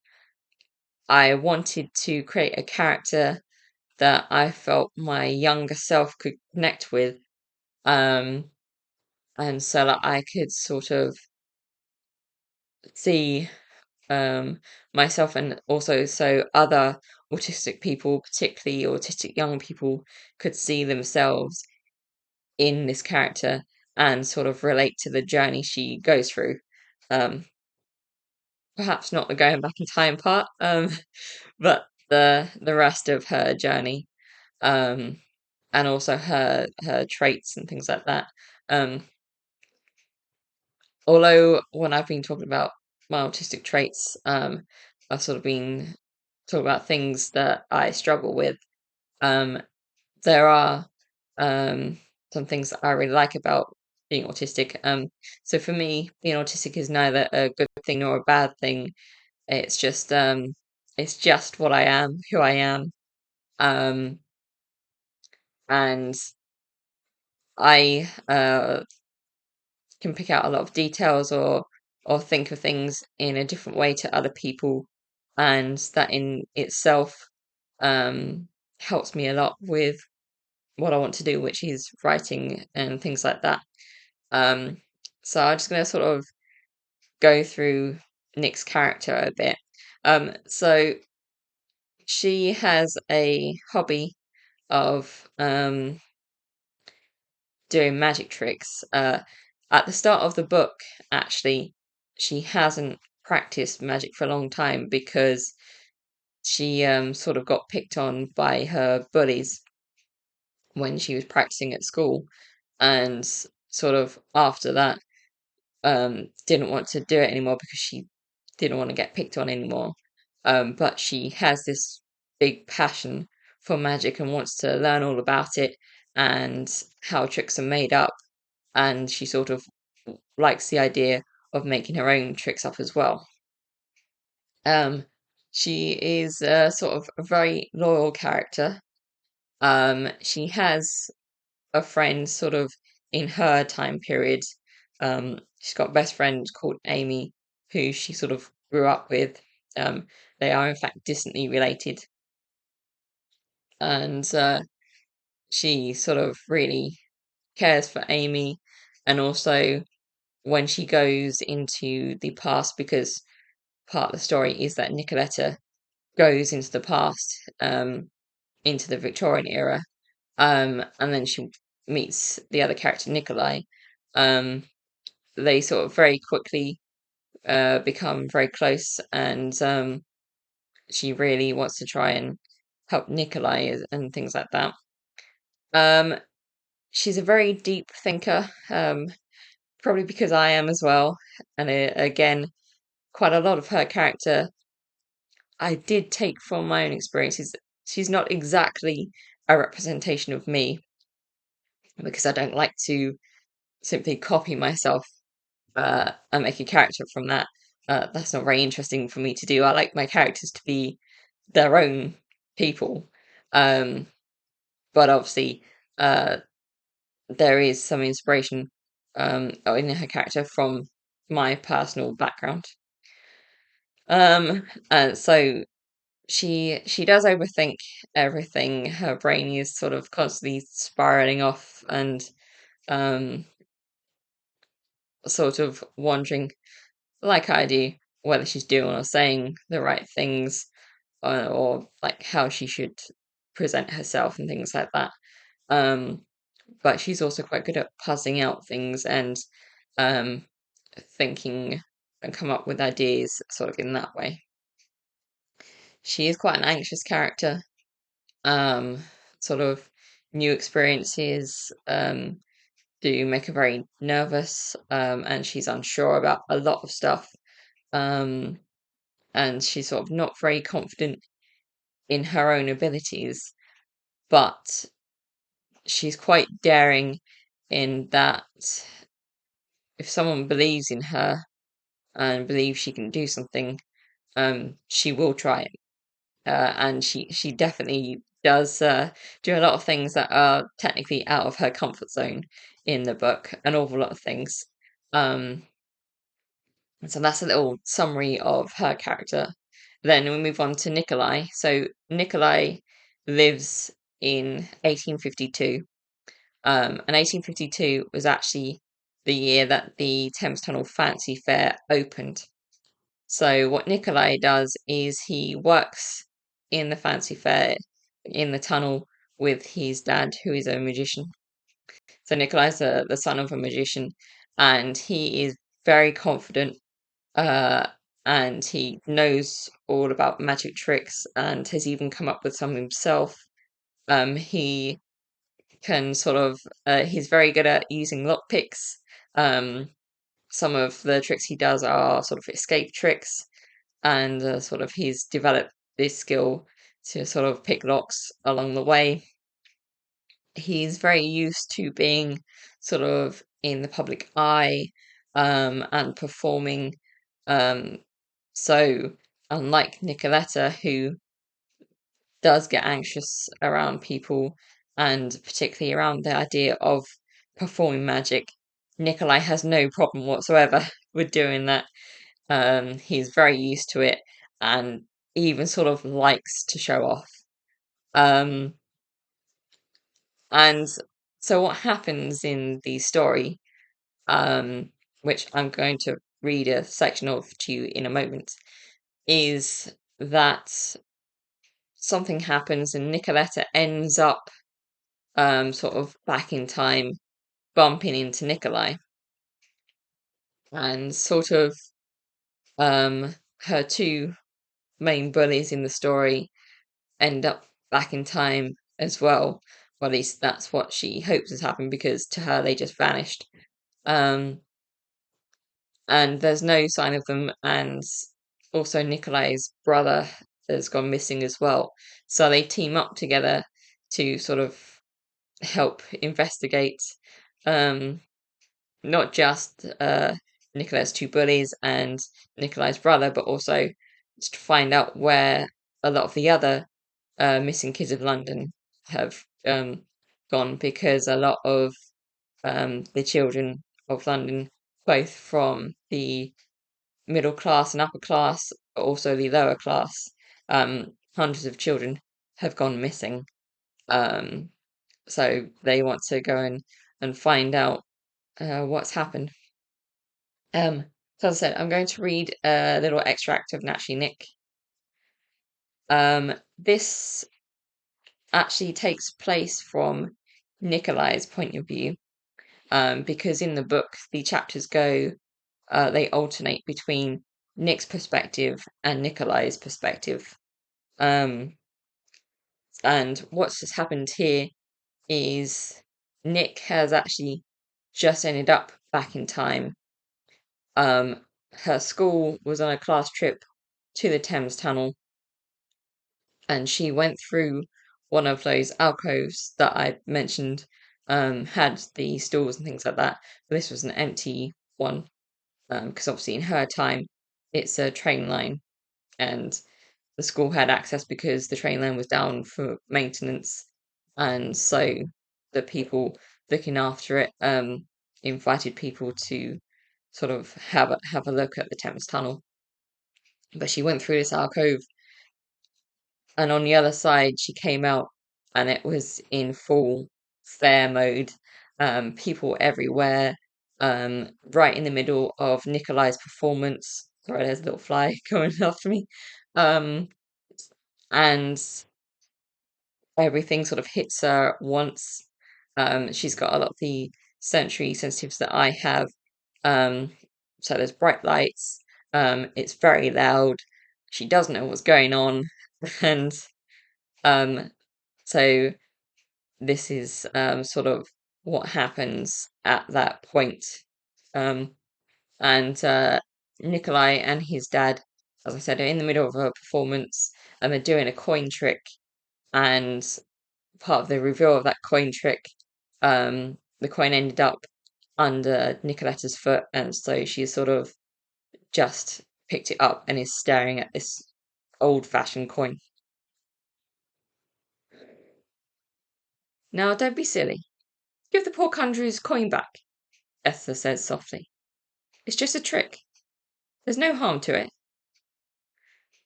I wanted to create a character that I felt my younger self could connect with. Um, and so that I could sort of see myself, and also so other autistic people, particularly autistic young people, could see themselves in this character and sort of relate to the journey she goes through. Um, Perhaps not the going back in time part, but the rest of her journey, um, and also her traits and things like that. Um, Although when I've been talking about my autistic traits, I've sort of been talking about things that I struggle with. Um, there are um, some things that I really like about being autistic. So for me, being autistic is neither a good thing nor a bad thing. It's just what I am, who I am. Um, and I can pick out a lot of details, or think of things in a different way to other people, and that in itself um helps me a lot with what I want to do, which is writing and things like that. Um, so I'm just gonna sort of go through Nick's character a bit. So she has a hobby of doing magic tricks. At the start of the book, actually, she hasn't practiced magic for a long time because she sort of got picked on by her bullies when she was practicing at school, and sort of after that, didn't want to do it anymore because she didn't want to get picked on anymore. But she has this big passion for magic and wants to learn all about it and how tricks are made up, and she sort of likes the idea of making her own tricks up as well. Um, she is sort of a very loyal character. She has a friend sort of in her time period. She's got a best friend called Amy, who she sort of grew up with. They are in fact distantly related, and she sort of really cares for Amy, and also when she goes into the past, because part of the story is that Nicoletta goes into the past, into the Victorian era, and then she meets the other character, Nikolai. Um, they sort of very quickly become very close, and she really wants to try and help Nikolai and things like that. Um, she's a very deep thinker, probably because I am as well. And again, quite a lot of her character I did take from my own experiences. She's not exactly a representation of me because I don't like to simply copy myself and make a character from that. That's not very interesting for me to do. I like my characters to be their own people. Um, but obviously, uh, there is some inspiration in her character from my personal background. So she does overthink everything. Her brain is sort of constantly spiraling off and um, sort of wondering, like I do, whether she's doing or saying the right things, or like how she should present herself and things like that. Um, but she's also quite good at puzzling out things and um, thinking and come up with ideas sort of in that way. She is quite an anxious character. Um, Sort of new experiences do make her very nervous, and she's unsure about a lot of stuff. Um, and she's sort of not very confident in her own abilities, but she's quite daring in that if someone believes in her and believes she can do something, she will try it. And she definitely does do a lot of things that are technically out of her comfort zone in the book, an awful lot of things. Um, so that's a little summary of her character. Then we move on to Nikolai. So Nikolai lives in 1852. And 1852 was actually the year that the Thames Tunnel Fancy Fair opened. So what Nikolai does is he works in the fancy fair in the tunnel with his dad, who is a magician. So Nikolai's the son of a magician, and he is very confident, uh, and he knows all about magic tricks and has even come up with some himself. He can sort of he's very good at using lockpicks. Um, some of the tricks he does are sort of escape tricks, and sort of he's developed this skill to sort of pick locks along the way. He's very used to being sort of in the public eye, and performing. Um, so unlike Nicoletta, who does get anxious around people and particularly around the idea of performing magic, Nikolai has no problem whatsoever with doing that. He's very used to it and even sort of likes to show off. Um, and so what happens in the story, um, which I'm going to read a section of to you in a moment, is that something happens and Nicoletta ends up sort of back in time, bumping into Nikolai, and sort of her two main bullies in the story end up back in time as well. Or at least that's what she hopes has happened, because to her they just vanished. Um, and there's no sign of them. And also Nikolai's brother has gone missing as well. So they team up together to sort of help investigate um, not just Nicola's two bullies and Nikolai's brother, but also to find out where a lot of the other missing kids of London have gone, because a lot of the children of London, both from the middle class and upper class, but also the lower class, hundreds of children have gone missing. Um, so they want to go and find out what's happened. So as I said, I'm going to read a little extract of Naturally Nic. This actually takes place from Nikolai's point of view, because in the book the chapters they alternate between Nic's perspective and Nikolai's perspective. And what's just happened here is Nic has actually just ended up back in time. Her school was on a class trip to the Thames Tunnel, and she went through one of those alcoves that I mentioned, had the stools and things like that. But this was an empty one, because obviously in her time it's a train line, and the school had access because the train line was down for maintenance, and so the people looking after it invited people to sort of have a look at the Thames Tunnel. But she went through this alcove, and on the other side she came out, and it was in full fair mode. People everywhere, right in the middle of Nikolai's performance. Sorry, there's a little fly going after me. Um, and everything sort of hits her once. She's got a lot of the sensory sensitives that I have. So there's bright lights. It's very loud. She doesn't know what's going on, and um, so this is sort of what happens at that point. Um, and Nikolai and his dad, as I said, are in the middle of a performance, and they're doing a coin trick. And part of the reveal of that coin trick, the coin ended up under Nicoletta's foot, and so she sort of just picked it up and is staring at this old-fashioned coin. Now, don't be silly. Give the poor conjurer his coin back, Esther says softly. It's just a trick. There's no harm to it.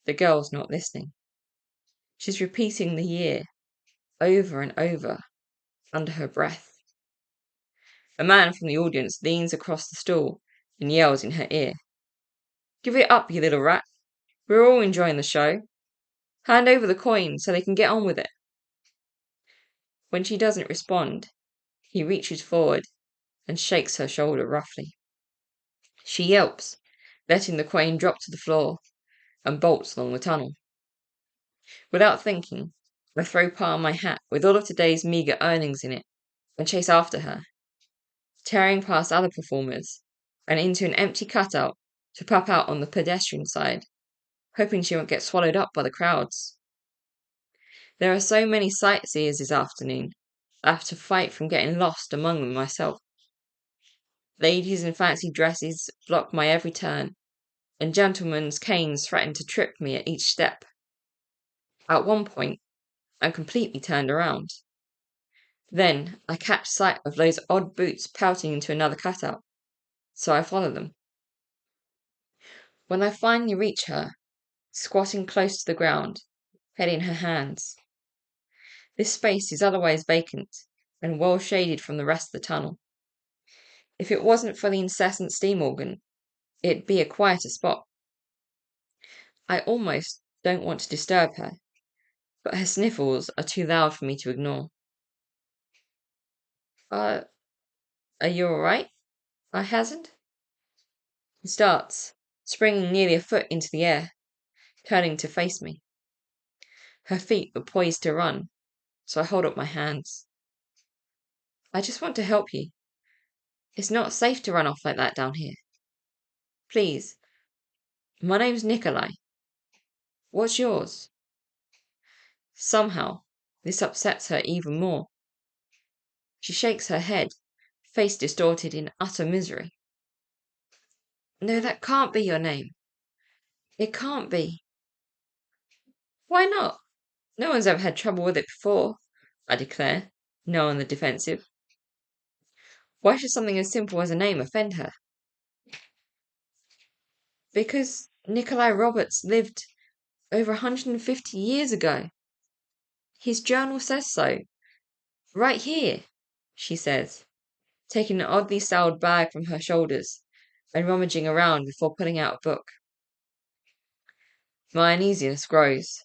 The girl's not listening. She's repeating the year over and over under her breath. A man from the audience leans across the stall and yells in her ear. Give it up, you little rat. We're all enjoying the show. Hand over the coin so they can get on with it. When she doesn't respond, he reaches forward and shakes her shoulder roughly. She yelps, letting the coin drop to the floor, and bolts along the tunnel. Without thinking, I throw Pa my hat with all of today's meagre earnings in it and chase after her, tearing past other performers and into an empty cutout to pop out on the pedestrian side, hoping she won't get swallowed up by the crowds. There are so many sightseers this afternoon, I have to fight from getting lost among them myself. Ladies in fancy dresses block my every turn, and gentlemen's canes threaten to trip me at each step. At one point, I'm completely turned around. Then I catch sight of those odd boots pouting into another cutout, so I follow them. When I finally reach her, squatting close to the ground, head in her hands. This space is otherwise vacant and well shaded from the rest of the tunnel. If it wasn't for the incessant steam organ, it'd be a quieter spot. I almost don't want to disturb her, but her sniffles are too loud for me to ignore. Are you all right? I hazard. He starts, springing nearly a foot into the air, turning to face me. Her feet are poised to run, so I hold up my hands. I just want to help you. It's not safe to run off like that down here. Please. My name's Nikolai. What's yours? Somehow, this upsets her even more. She shakes her head, face distorted in utter misery. No, that can't be your name. It can't be. Why not? No one's ever had trouble with it before, I declare, now on the defensive. Why should something as simple as a name offend her? Because Nikolai Roberts lived over 150 years ago. His journal says so. Right here, she says, taking an oddly styled bag from her shoulders and rummaging around before pulling out a book. My uneasiness grows.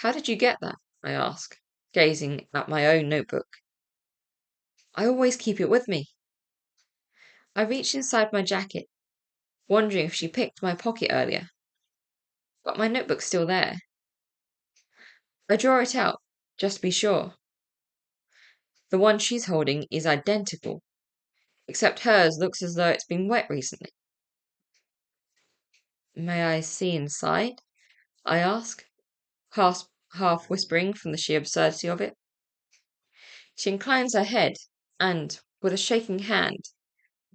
How did you get that? I ask, gazing at my own notebook. I always keep it with me. I reach inside my jacket, wondering if she picked my pocket earlier. But my notebook's still there. I draw it out, just to be sure. The one she's holding is identical, except hers looks as though it's been wet recently. May I see inside? I ask, half whispering from the sheer absurdity of it. She inclines her head and, with a shaking hand,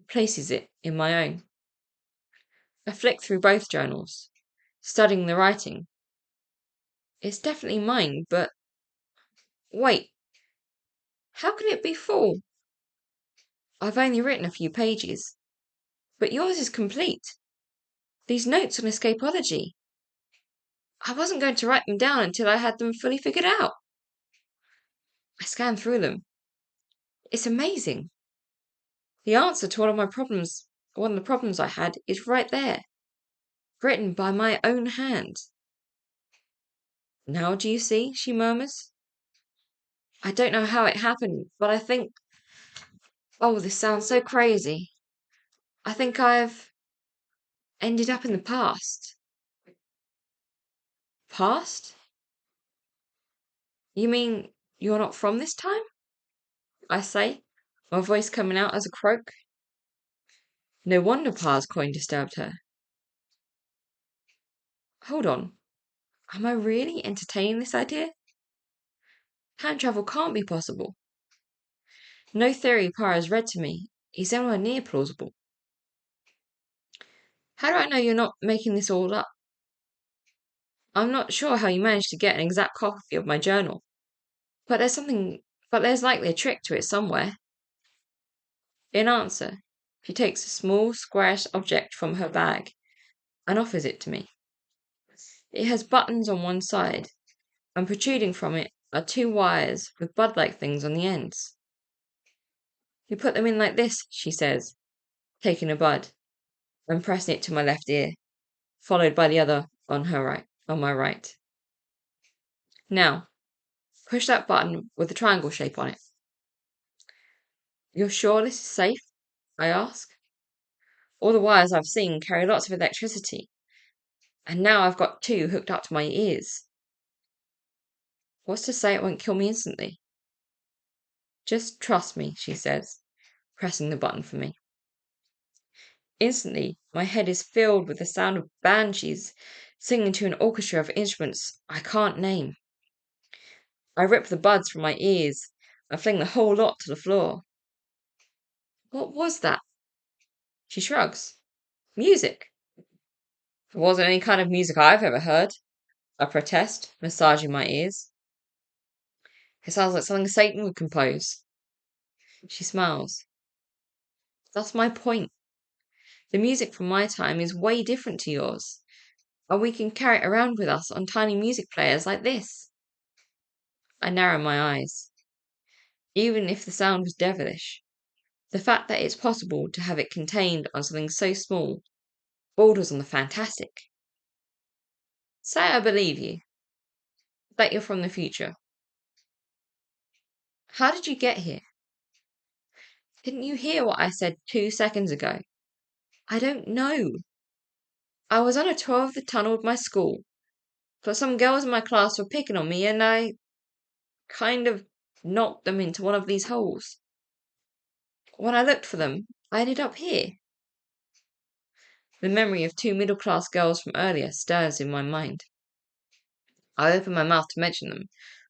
places it in my own. I flick through both journals, studying the writing. It's definitely mine, but wait, how can it be full? I've only written a few pages, but yours is complete. These notes on escapology. I wasn't going to write them down until I had them fully figured out. I scan through them. It's amazing. The answer to one of the problems I had, is right there, written by my own hand. Now do you see? She murmurs. I don't know how it happened, but I think. Oh, this sounds so crazy. I think I've ended up in the past. Past? You mean you're not from this time? I say, my voice coming out as a croak. No wonder Pa's coin disturbed her. Hold on. Am I really entertaining this idea? Time travel can't be possible. No theory Pa has read to me is anywhere near plausible. How do I know you're not making this all up? I'm not sure how you managed to get an exact copy of my journal, but there's likely a trick to it somewhere. In answer, she takes a small, squarish object from her bag and offers it to me. It has buttons on one side, and protruding from it are two wires with bud-like things on the ends. You put them in like this, she says, taking a bud and pressing it to my left ear, followed by the other on my right. Now, push that button with the triangle shape on it. You're sure this is safe? I ask. All the wires I've seen carry lots of electricity, and now I've got two hooked up to my ears. What's to say it won't kill me instantly? Just trust me, she says, pressing the button for me. Instantly, my head is filled with the sound of banshees singing to an orchestra of instruments I can't name. I rip the buds from my ears and fling the whole lot to the floor. What was that? She shrugs. Music. It wasn't any kind of music I've ever heard, I protest, massaging my ears. It sounds like something Satan would compose. She smiles. That's my point. The music from my time is way different to yours, and we can carry it around with us on tiny music players like this. I narrow my eyes. Even if the sound was devilish, the fact that it's possible to have it contained on something so small borders on the fantastic. Say I believe you, that you're from the future. How did you get here? Didn't you hear what I said 2 seconds ago? I don't know. I was on a tour of the tunnel with my school, but some girls in my class were picking on me and I kind of knocked them into one of these holes. When I looked for them, I ended up here. The memory of two middle-class girls from earlier stirs in my mind. I open my mouth to mention them,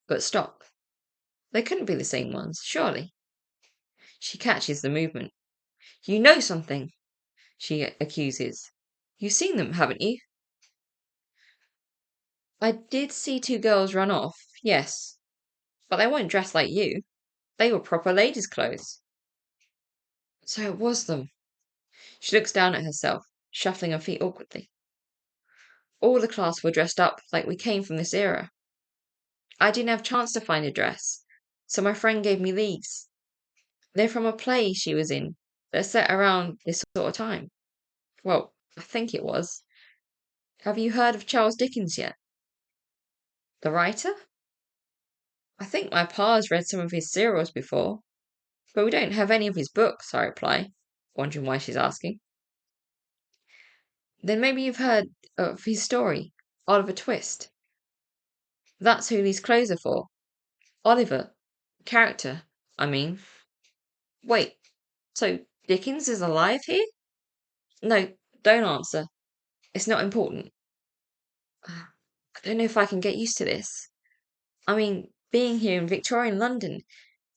but stop. They couldn't be the same ones, surely. She catches the movement. You know something, she accuses. You've seen them, haven't you? I did see two girls run off, yes, but they weren't dressed like you. They were proper ladies' clothes. So it was them. She looks down at herself, shuffling her feet awkwardly. All the class were dressed up like we came from this era. I didn't have a chance to find a dress, so my friend gave me these. They're from a play she was in that's set around this sort of time. Well, I think it was. Have you heard of Charles Dickens yet? The writer? I think my pa's read some of his serials before, but we don't have any of his books, I reply, wondering why she's asking. Then maybe you've heard of his story, Oliver Twist. That's who these clothes are for. Oliver. Character, I mean. Wait, so Dickens is alive here? No, don't answer. It's not important. I don't know if I can get used to this. I mean, being here in Victorian London,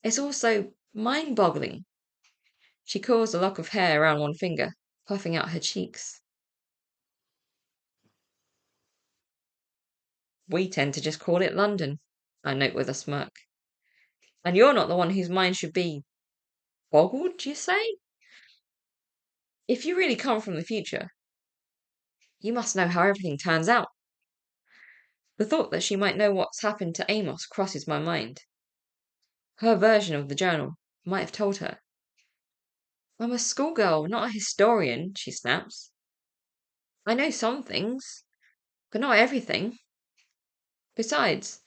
it's also mind-boggling. She coils a lock of hair around one finger, puffing out her cheeks. We tend to just call it London, I note with a smirk. And you're not the one whose mind should be boggled, you say? If you really come from the future, you must know how everything turns out. The thought that she might know what's happened to Amos crosses my mind. Her version of the journal might have told her. I'm a schoolgirl, not a historian, she snaps. I know some things, but not everything. Besides,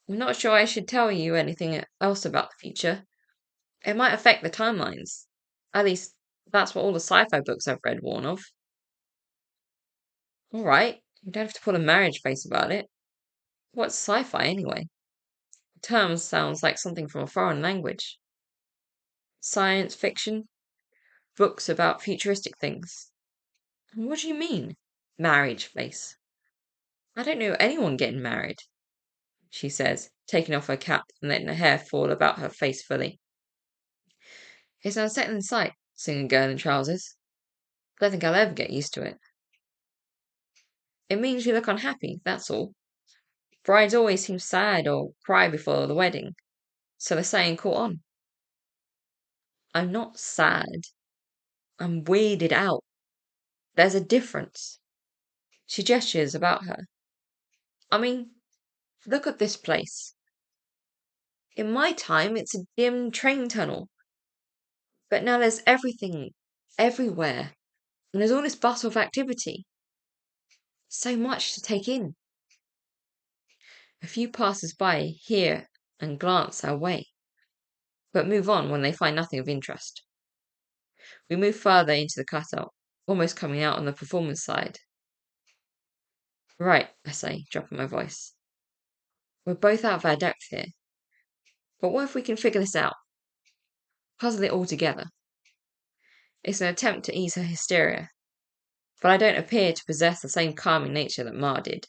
I'm not sure I should tell you anything else about the future. It might affect the timelines. At least, that's what all the sci-fi books I've read warn of. All right, you don't have to pull a marriage face about it. What's sci-fi anyway? The term sounds like something from a foreign language. Science fiction, books about futuristic things. What do you mean, marriage face? I don't know anyone getting married, she says, taking off her cap and letting her hair fall about her face fully. It's an unsettling sight, seeing a girl in trousers. I don't think I'll ever get used to it. It means you look unhappy, that's all. Brides always seem sad or cry before the wedding, so the saying caught on. I'm not sad. I'm weirded out. There's a difference. She gestures about her. I mean, look at this place. In my time, it's a dim train tunnel. But now there's everything, everywhere. And there's all this bustle of activity. So much to take in. A few passers-by hear and glance our way, but move on when they find nothing of interest. We move further into the cutout, almost coming out on the performance side. Right, I say, dropping my voice. We're both out of our depth here. But what if we can figure this out? Puzzle it all together. It's an attempt to ease her hysteria, but I don't appear to possess the same calming nature that Ma did.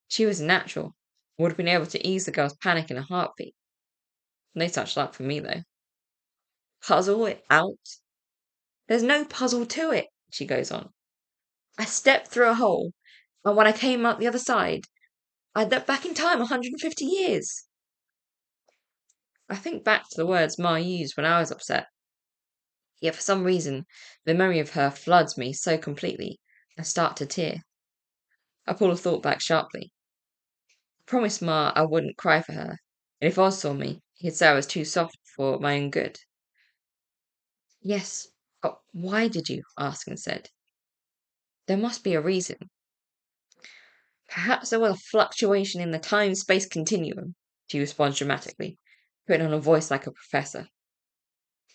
She was natural, would have been able to ease the girl's panic in a heartbeat. No such luck for me, though. Puzzle it out? There's no puzzle to it, she goes on. I stepped through a hole, and when I came out the other side, I'd looked back in time 150 years. I think back to the words Ma used when I was upset. Yet for some reason, the memory of her floods me so completely, I start to tear. I pull the thought back sharply. I promised Ma I wouldn't cry for her, and if Oz saw me, he'd say I was too soft for my own good. Yes, but why did you? ask instead. There must be a reason. Perhaps there was a fluctuation in the time-space continuum, she responds dramatically, putting on a voice like a professor.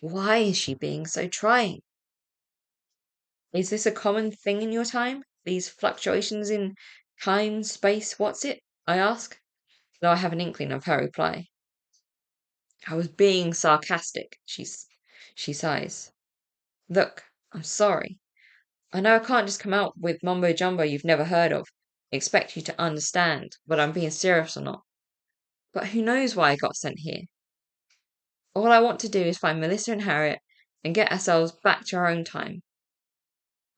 Why is she being so trying? Is this a common thing in your time? These fluctuations in time, space, what's it? I ask, though I have an inkling of her reply. I was being sarcastic, she sighs. Look, I'm sorry. I know I can't just come out with mumbo-jumbo you've never heard of, expect you to understand whether I'm being serious or not. But who knows why I got sent here? All I want to do is find Melissa and Harriet and get ourselves back to our own time.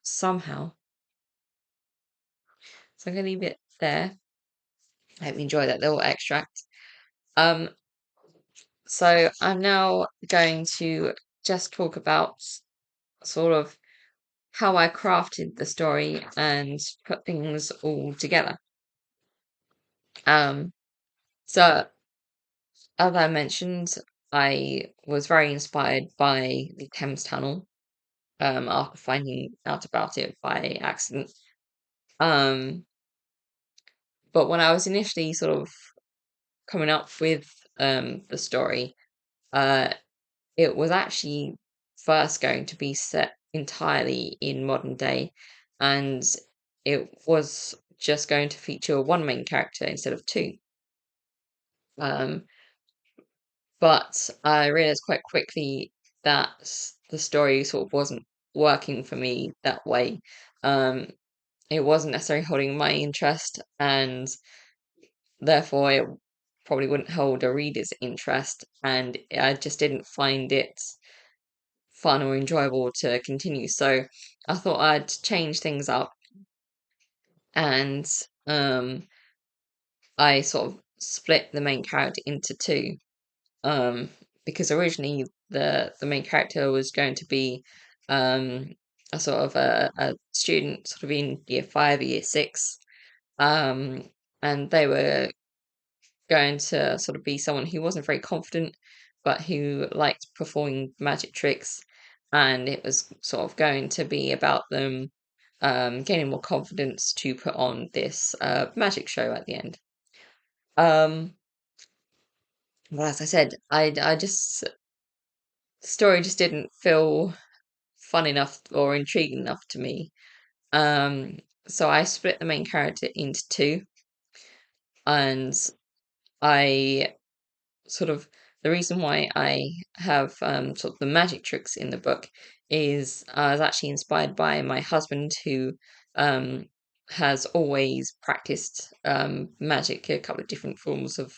Somehow. So I'm going to leave it there. I hope you enjoy that little extract. Um, so I'm now going to just talk about sort of how I crafted the story and put things all together. So as I mentioned, I was very inspired by the Thames Tunnel, after finding out about it by accident. Um, but when I was initially sort of coming up with the story, uh, it was actually first going to be set entirely in modern day, and it was just going to feature one main character instead of two. Um, but I realized quite quickly that the story sort of wasn't working for me that way. Um, it wasn't necessarily holding my interest, and therefore it probably wouldn't hold a reader's interest, and I just didn't find it fun or enjoyable to continue. So I thought I'd change things up, and I sort of split the main character into two. Um, because originally the main character was going to be um a sort of a student sort of in year five or year six. Um, and they were going to sort of be someone who wasn't very confident, but who liked performing magic tricks. And it was sort of going to be about them gaining more confidence to put on this magic show at the end. Um, well, as I said, I just the story just didn't feel fun enough or intriguing enough to me. So I split the main character into two, and I sort of the reason why I have sort of the magic tricks in the book is I was actually inspired by my husband who um, has always practiced magic, a couple of different forms of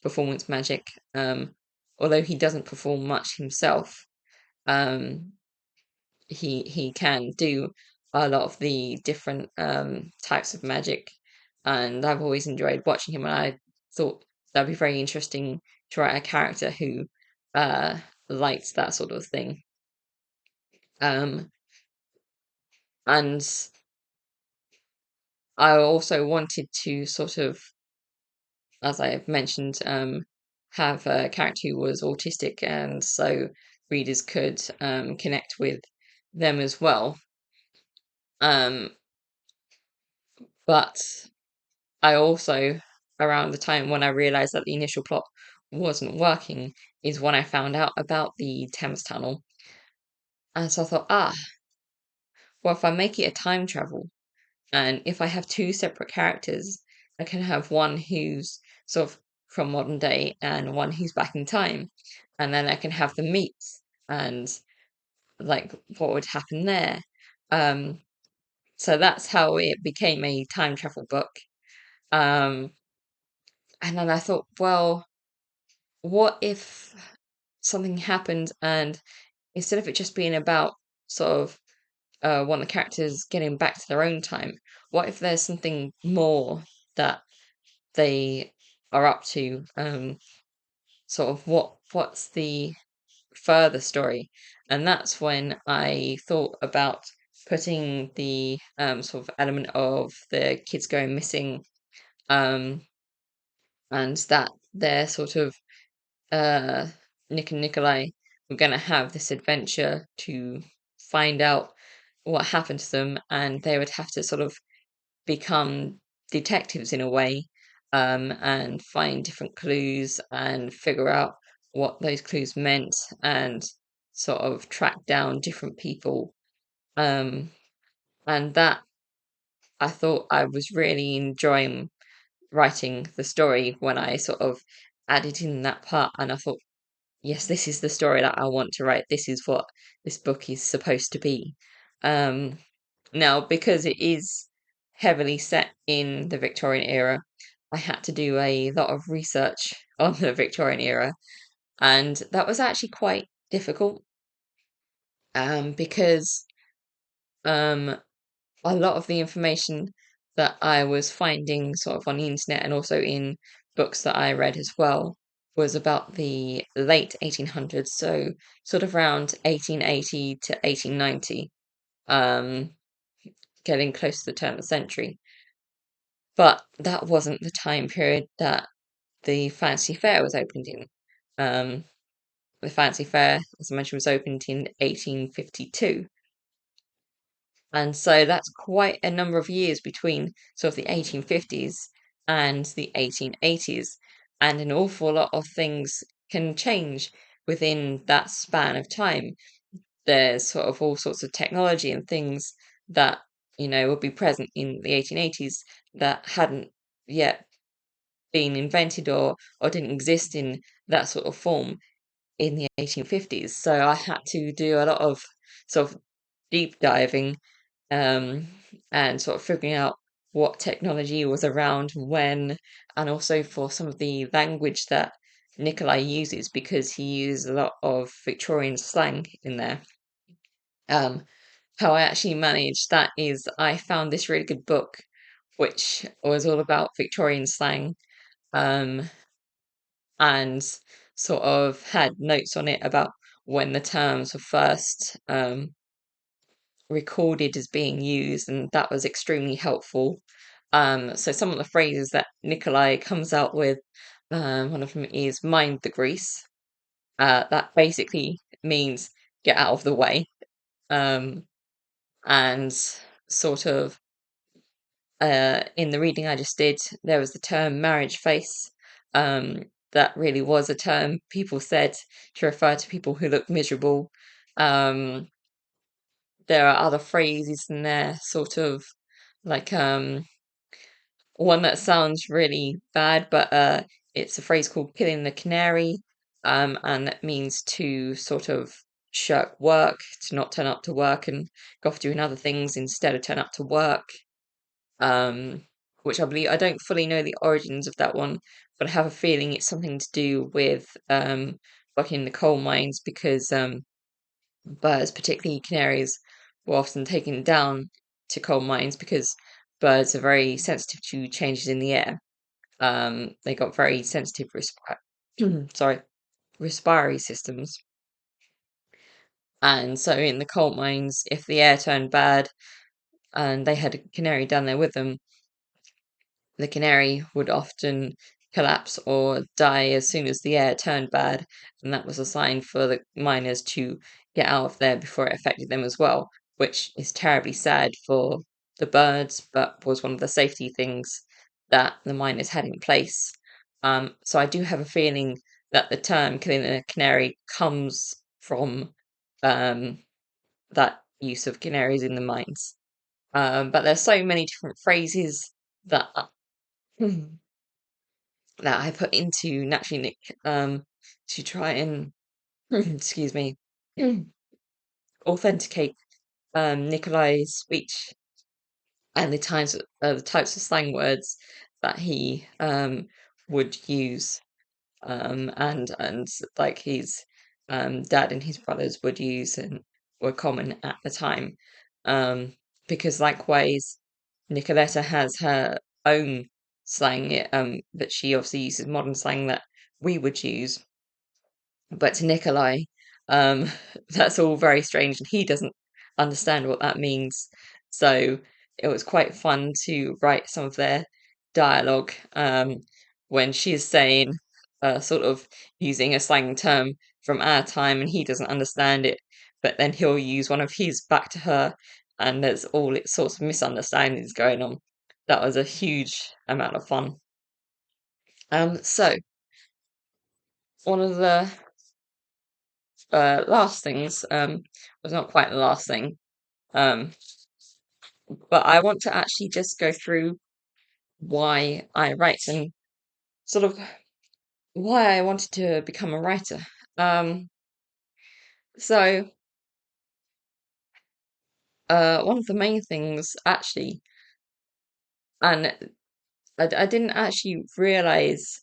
performance magic. Although he doesn't perform much himself, um, he can do a lot of the different types of magic, and I've always enjoyed watching him. And I thought that'd be very interesting to write a character who uh, likes that sort of thing. Um, and I also wanted to sort of, as I've mentioned, have a character who was autistic, and so readers could connect with them as well. Um, but I also, around the time when I realized that the initial plot wasn't working, is when I found out about the Thames Tunnel. And so I thought, well, if I make it a time travel, and if I have two separate characters, I can have one who's sort of from modern day and one who's back in time. And then I can have them meet and like what would happen there. Um, so that's how it became a time travel book. Um, and then I thought, well, what if something happened and instead of it just being about sort of one of the characters getting back to their own time, what if there's something more that they are up to? Sort of what's the further story? And that's when I thought about putting the sort of element of the kids going missing, um, and that they're sort of uh, Nick and Nikolai were going to have this adventure to find out what happened to them, and they would have to sort of become detectives in a way, and find different clues and figure out what those clues meant and sort of track down different people. Um, and that I thought I was really enjoying writing the story when I sort of added in that part, and I thought, yes, this is the story that I want to write. This is what this book is supposed to be. Um, Now, because it is heavily set in the Victorian era, I had to do a lot of research on the Victorian era, and that was actually quite difficult, because um, a lot of the information that I was finding sort of on the internet and also in books that I read as well was about the late 1800s, so sort of around 1880 to 1890, um, getting close to the turn of the century. But that wasn't the time period that the Fancy Fair was opened in. Um, the Fancy Fair, as I mentioned, was opened in 1852. And so that's quite a number of years between sort of the 1850s and the 1880s. And an awful lot of things can change within that span of time. There's sort of all sorts of technology and things that, would be present in the 1880s that hadn't yet been invented or didn't exist in that sort of form in the 1850s. So I had to do a lot of sort of deep diving, um, and sort of figuring out what technology was around when, and also for some of the language that Nikolai uses, because he uses a lot of Victorian slang in there. Um, how I actually managed that is I found this really good book which was all about Victorian slang, um, and sort of had notes on it about when the terms were first recorded as being used, and that was extremely helpful. So some of the phrases that Nikolai comes out with, one of them is "mind the grease." That basically means get out of the way, um, and sort of in the reading I just did, there was the term marriage face. That really was a term people said to refer to people who look miserable. Um, there are other phrases in there, sort of like one that sounds really bad, but it's a phrase called killing the canary, and that means to sort of shirk work, to not turn up to work and go off doing other things instead of turn up to work. um, which I believe, I don't fully know the origins of that one, but I have a feeling it's something to do with working in the coal mines, because birds, particularly canaries, were often taken down to coal mines because birds are very sensitive to changes in the air. They got very sensitive sorry, respiratory systems. And so in the coal mines, if the air turned bad and they had a canary down there with them, the canary would often collapse or die as soon as the air turned bad, and that was a sign for the miners to get out of there before it affected them as well, which is terribly sad for the birds, but was one of the safety things that the miners had in place. So I do have a feeling that the term killing a canary comes from um, that use of canaries in the mines. But there's so many different phrases that that I put into Naturally Nic, to try and excuse me, authenticate Nikolai's speech and the types of slang words that he would use, and like his dad and his brothers would use and were common at the time. Um, because likewise, Nicoletta has her own slang, but she obviously uses modern slang that we would use. But to Nikolai, um, that's all very strange, and he doesn't understand what that means. So it was quite fun to write some of their dialogue, when she's saying, sort of using a slang term from our time, and he doesn't understand it, but then he'll use one of his back to her, and there's all sorts of misunderstandings going on. That was a huge amount of fun. So one of the last things, was not quite the last thing, um, but I want to actually just go through why I write and sort of why I wanted to become a writer. Um, so, one of the main things actually and I didn't actually realize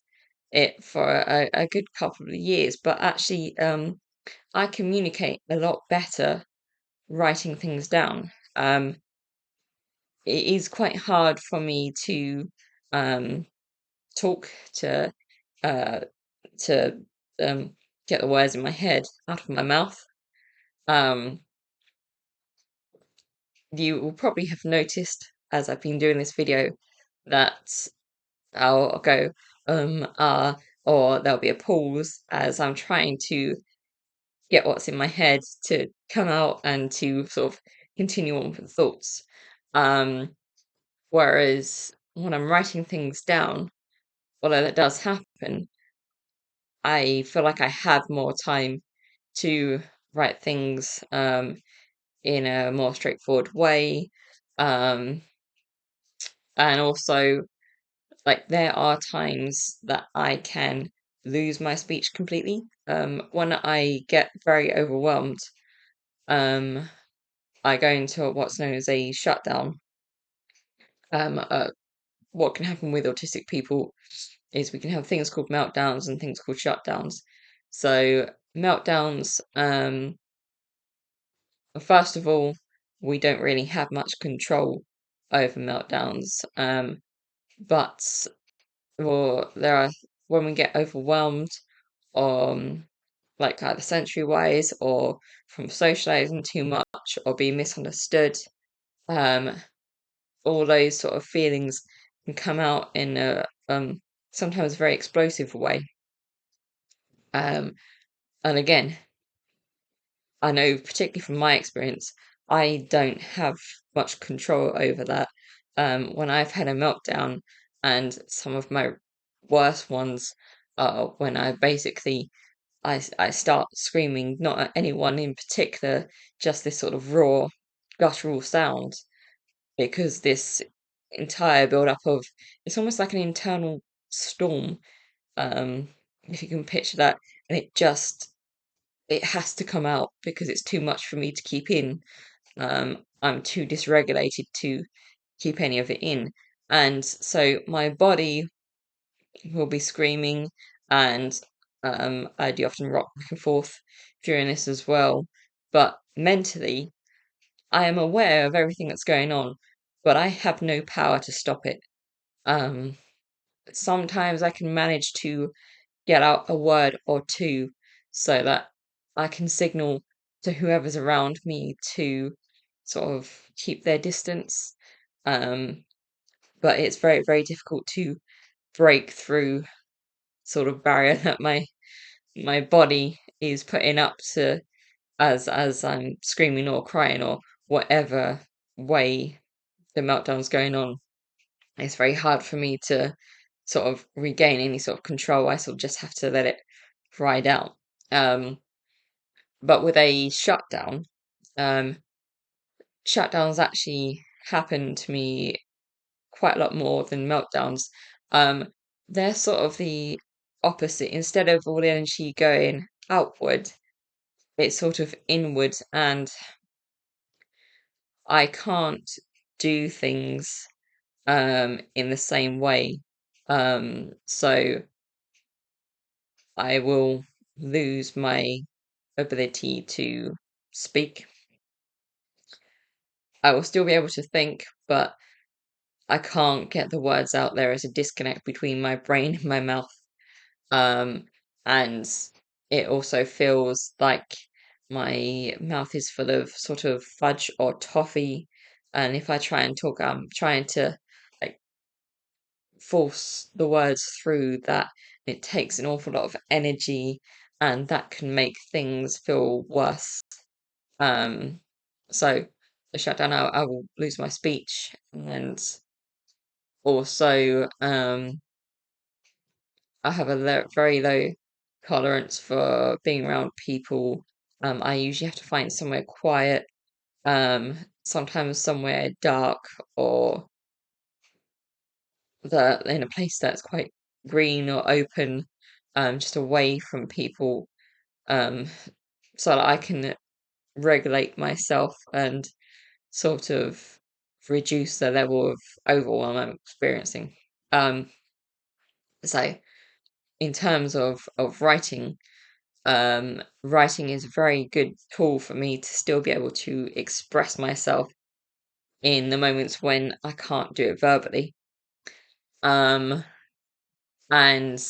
it for a good couple of years, but actually, I communicate a lot better writing things down. It is quite hard for me to um, talk uh, to um, get the words in my head out of my mouth. Um, you will probably have noticed as I've been doing this video that I'll go or there'll be a pause as I'm trying to get what's in my head to come out and to sort of continue on with thoughts. Um, Whereas when I'm writing things down, although that does happen, I feel like I have more time to write things in a more straightforward way. Um, and also, like, there are times that I can lose my speech completely. When I get very overwhelmed, um, I go into what's known as a shutdown. Um, uh, what can happen with autistic people is we can have things called meltdowns and things called shutdowns. So meltdowns, first of all, we don't really have much control over meltdowns. But or there are when we get overwhelmed, like either sensory wise or from socializing too much or being misunderstood. Um, all those sort of feelings can come out in a sometimes very explosive way. Um, and again, I know particularly from my experience, I don't have much control over that. When I've had a meltdown, and some of my worst ones are when I start screaming, not at anyone in particular, just this sort of raw, guttural sound, because this entire build up of it's almost like an internal storm, um, if you can picture that, and it has to come out because it's too much for me to keep in. I'm too dysregulated to keep any of it in. And so my body will be screaming, and I do often rock back and forth during this as well. But mentally, I am aware of everything that's going on, but I have no power to stop it. Um, Sometimes I can manage to get out a word or two so that I can signal to whoever's around me to sort of keep their distance. Um, but it's very, very difficult to break through sort of barrier that my body is putting up to as I'm screaming or crying or whatever way the meltdown's going on. It's very hard for me to sort of regain any sort of control. I sort of just have to let it ride out. Um, but with a shutdown, um, shutdowns actually happen to me quite a lot more than meltdowns. Um, they're sort of the opposite. Instead of all the energy going outward, it's sort of inward, and I can't do things in the same way. So I will lose my ability to speak. I will still be able to think, but I can't get the words out. There is a disconnect between my brain and my mouth. Um, and it also feels like my mouth is full of sort of fudge or toffee. And if I try and talk, I'm trying to like force the words through that. It takes an awful lot of energy, and that can make things feel worse. Um, so the shutdown, I will lose my speech, and also I have a very low tolerance for being around people. I usually have to find somewhere quiet, sometimes somewhere dark or in a place that's quite green or open, just away from people, um, so that I can regulate myself and sort of reduce the level of overwhelm I'm experiencing. So in terms of writing, writing is a very good tool for me to still be able to express myself in the moments when I can't do it verbally. Um, and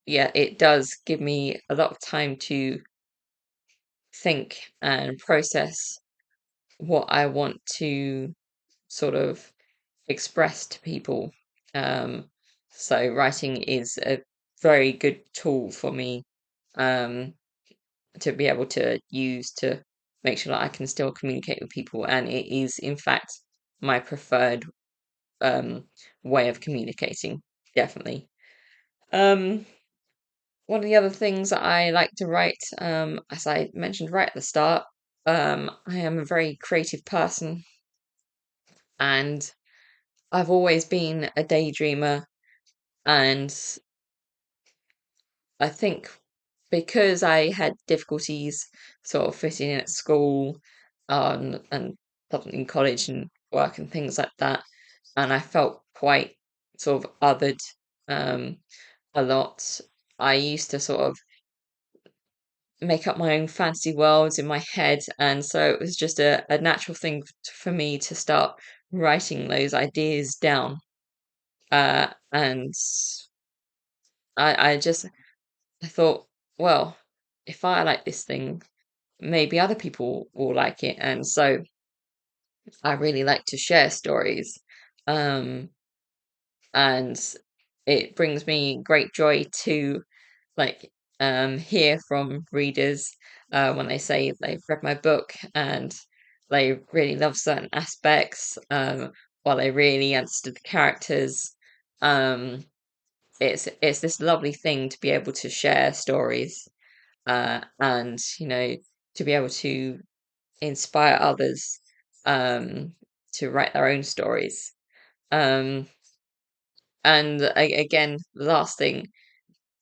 yeah, it does give me a lot of time to think and process what I want to sort of express to people. Um, so writing is a very good tool for me, um, to be able to use to make sure that I can still communicate with people, and it is in fact my preferred um, way of communicating, definitely. Um, One of the other things that I like to write, as I mentioned right at the start, I am a very creative person, and I've always been a daydreamer. And I think because I had difficulties sort of fitting in at school, and in college and work and things like that, and I felt quite sort of othered, um, a lot. I used to sort of make up my own fantasy worlds in my head, and so it was just a natural thing for me to start writing those ideas down. And I thought, well, if I like this thing, maybe other people will like it. And so I really like to share stories. Um, and it brings me great joy to like hear from readers when they say they've read my book and they really love certain aspects, or they really understood the characters. Um, it's this lovely thing to be able to share stories, and to be able to inspire others, um, to write their own stories. Um, and again, the last thing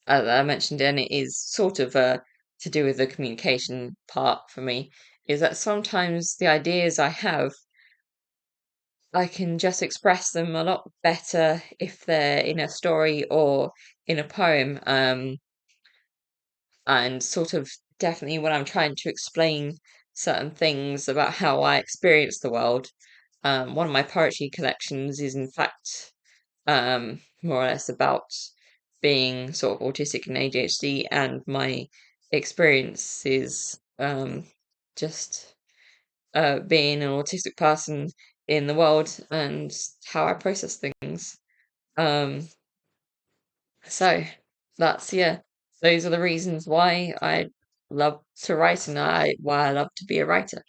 that I mentioned, and it is sort of to do with the communication part for me, is that sometimes the ideas I have, I can just express them a lot better if they're in a story or in a poem. And sort of definitely when I'm trying to explain certain things about how I experience the world. One of my poetry collections is, in fact, more or less about being sort of autistic and ADHD, and my experience is just being an autistic person in the world and how I process things. Um, so that's, yeah, those are the reasons why I love to write and why I love to be a writer.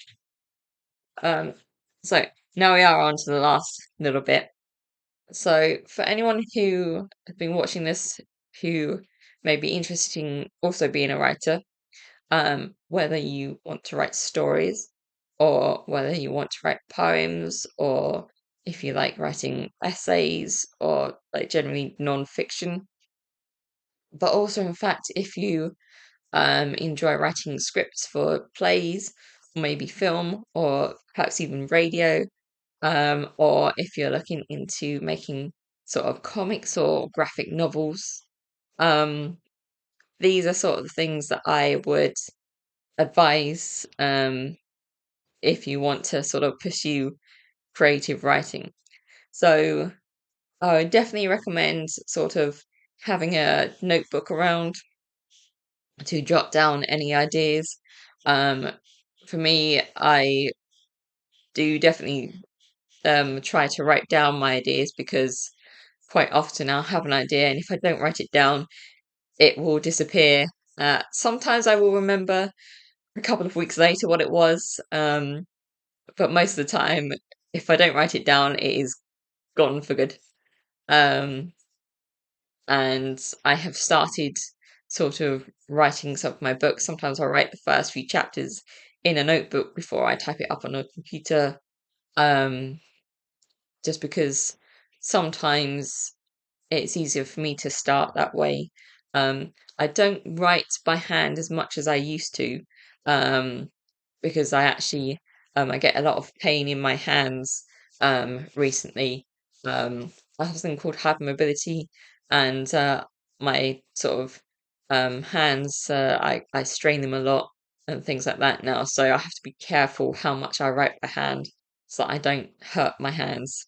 Um, so now we are on to the last little bit. So for anyone who has been watching this who may be interested in also being a writer, whether you want to write stories or whether you want to write poems, or if you like writing essays or like generally non-fiction, but also in fact if you enjoy writing scripts for plays or maybe film or perhaps even radio, or if you're looking into making sort of comics or graphic novels. um, these are sort of the things that I would advise, if you want to sort of pursue creative writing. So I would definitely recommend sort of having a notebook around to jot down any ideas. Um, for me, I do definitely try to write down my ideas, because quite often I'll have an idea, and if I don't write it down, it will disappear. Sometimes I will remember a couple of weeks later what it was, but most of the time, if I don't write it down, it is gone for good. Um, and I have started sort of writing some of my books. Sometimes I'll write the first few chapters in a notebook before I type it up on a computer, um, just because sometimes it's easier for me to start that way. I don't write by hand as much as I used to, um, because I actually I get a lot of pain in my hands recently. I have something called hypermobility, and my sort of hands, I strain them a lot and things like that now. So I have to be careful how much I write by hand so that I don't hurt my hands.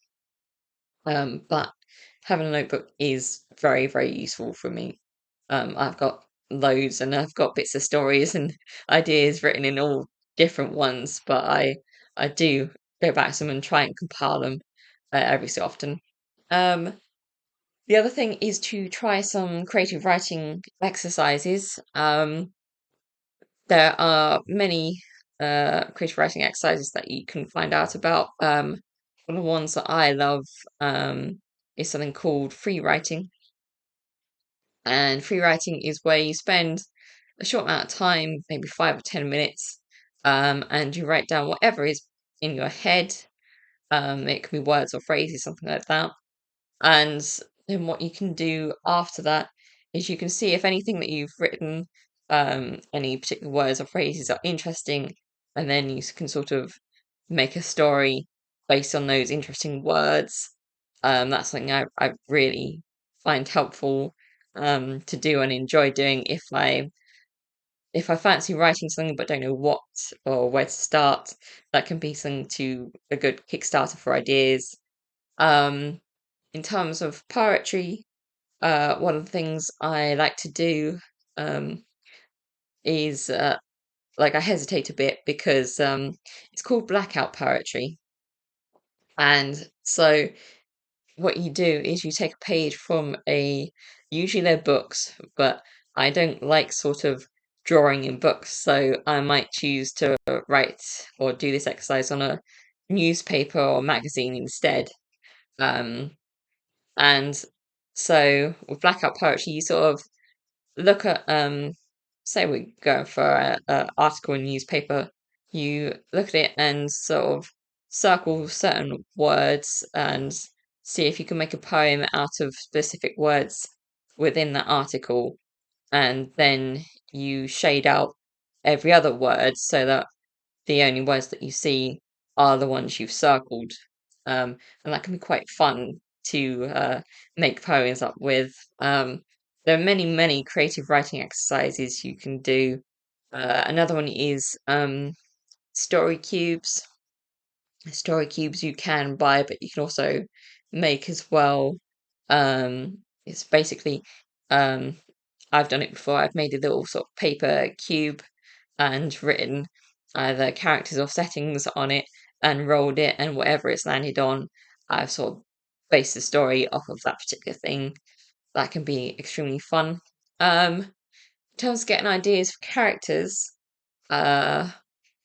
But having a notebook is very, very useful for me. I've got loads and I've got bits of stories and ideas written in all different ones, but I do go back to them and try and compile them every so often. Um, the other thing is to try some creative writing exercises. There are many creative writing exercises that you can find out about. One of the ones that I love is something called free writing. And free writing is where you spend a short amount of time, maybe 5 or 10 minutes, and you write down whatever is in your head. It can be words or phrases, something like that. And then what you can do after that is you can see if anything that you've written, any particular words or phrases are interesting, and then you can sort of make a story based on those interesting words. That's something I really find helpful to do and enjoy doing if I fancy writing something but don't know what or where to start. That can be something to a good Kickstarter for ideas. Um, in terms of poetry, one of the things I like to do um, is like I hesitate a bit because it's called blackout poetry. And so what you do is you take a page from usually they're books, but I don't like sort of drawing in books, so I might choose to write or do this exercise on a newspaper or magazine instead. Um, and so with blackout poetry, you sort of look at say we're going for a article in newspaper, you look at it and sort of circle certain words and see if you can make a poem out of specific words within that article, and then you shade out every other word so that the only words that you see are the ones you've circled. And that can be quite fun to make poems up with. There are many, many creative writing exercises you can do. Another one is story cubes. Story cubes you can buy, but you can also make as well. It's basically, um, I've done it before. I've made a little sort of paper cube and written either characters or settings on it and rolled it, and whatever it's landed on, I've sort of based the story off of that particular thing. That can be extremely fun. In terms of getting ideas for characters, uh,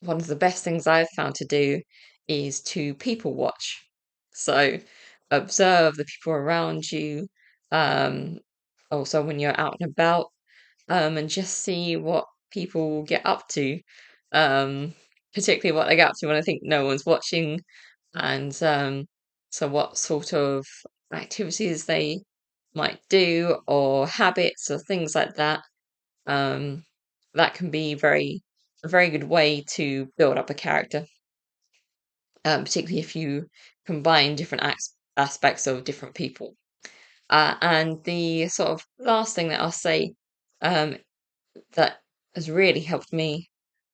one of the best things I've found to do is to people watch. So observe the people around you. Um, Also, when you're out and about, and just see what people get up to, um, particularly what they get up to when I think no one's watching, and so what sort of activities they might do, or habits, or things like that. Um, that can be a very good way to build up a character, particularly if you combine different aspects of different people. And the sort of last thing that I'll say um, that has really helped me.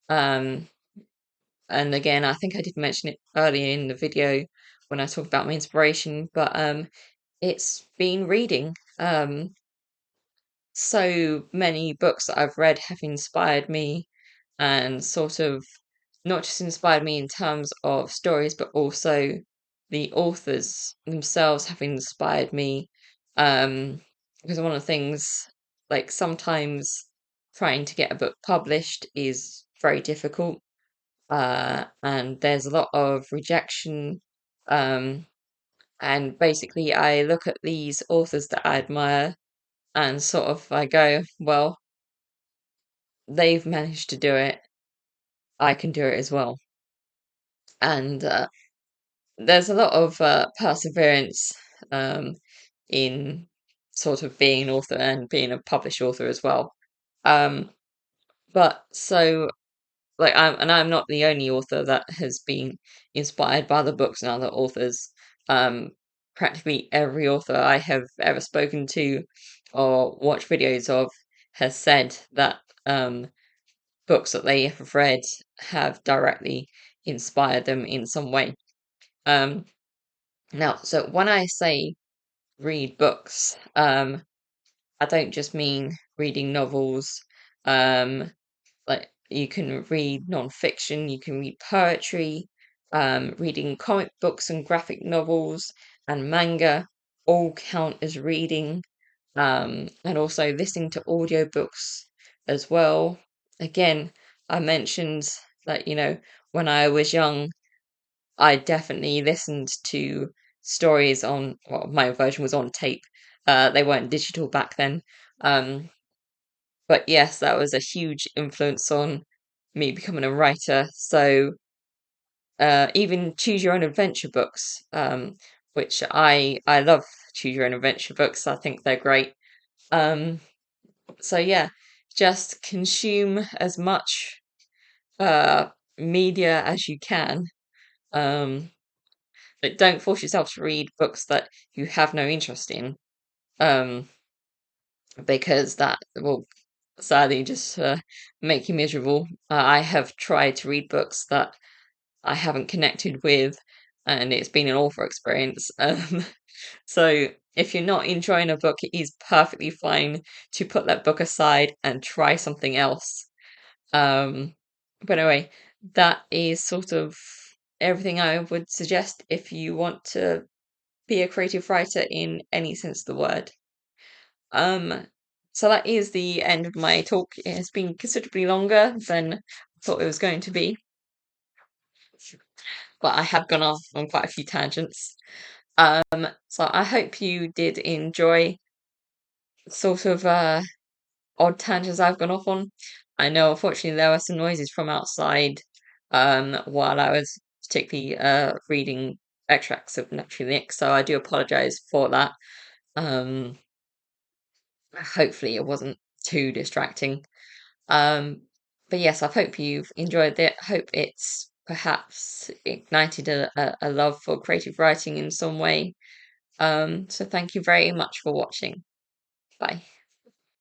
Um, and again, I think I did mention it earlier in the video when I talked about my inspiration, but it's been reading. So many books that I've read have inspired me and sort of not just inspired me in terms of stories, but also the authors themselves have inspired me. Because one of the things, like sometimes trying to get a book published is very difficult, and there's a lot of rejection. Um, and basically, I look at these authors that I admire and sort of I go, well, they've managed to do it. I can do it as well. And there's a lot of perseverance um, in sort of being an author and being a published author as well. Um, but so I'm not the only author that has been inspired by the books and other authors. Um, Practically every author I have ever spoken to or watched videos of has said that books that they have read have directly inspired them in some way. Um, Now, so when I say read books, I don't just mean reading novels. Like you can read non-fiction, you can read poetry, reading comic books and graphic novels and manga all count as reading. And also listening to audiobooks as well. Again, I mentioned that, when I was young, I definitely listened to stories on, well, my version was on tape. They weren't digital back then. Um, but yes, that was a huge influence on me becoming a writer. So even choose your own adventure books, which I love choose your own adventure books. I think they're great. Um, so yeah, just consume as much uh media as you can. Um, but don't force yourself to read books that you have no interest in. Um, because that will sadly just make you miserable. I have tried to read books that I haven't connected with, and it's been an awful experience. So if you're not enjoying a book, it is perfectly fine to put that book aside and try something else. Um, but anyway, that is sort of everything I would suggest if you want to be a creative writer in any sense of the word. Um, so that is the end of my talk. It has been considerably longer than I thought it was going to be, but I have gone off on quite a few tangents. So I hope you did enjoy sort of odd tangents I've gone off on. I know unfortunately there were some noises from outside while I was particularly reading extracts of Naturally Nic, so I do apologise for that. Um, Hopefully it wasn't too distracting. Um, but yes, I hope you've enjoyed it. Hope it's perhaps ignited a love for creative writing in some way. So thank you very much for watching. Bye.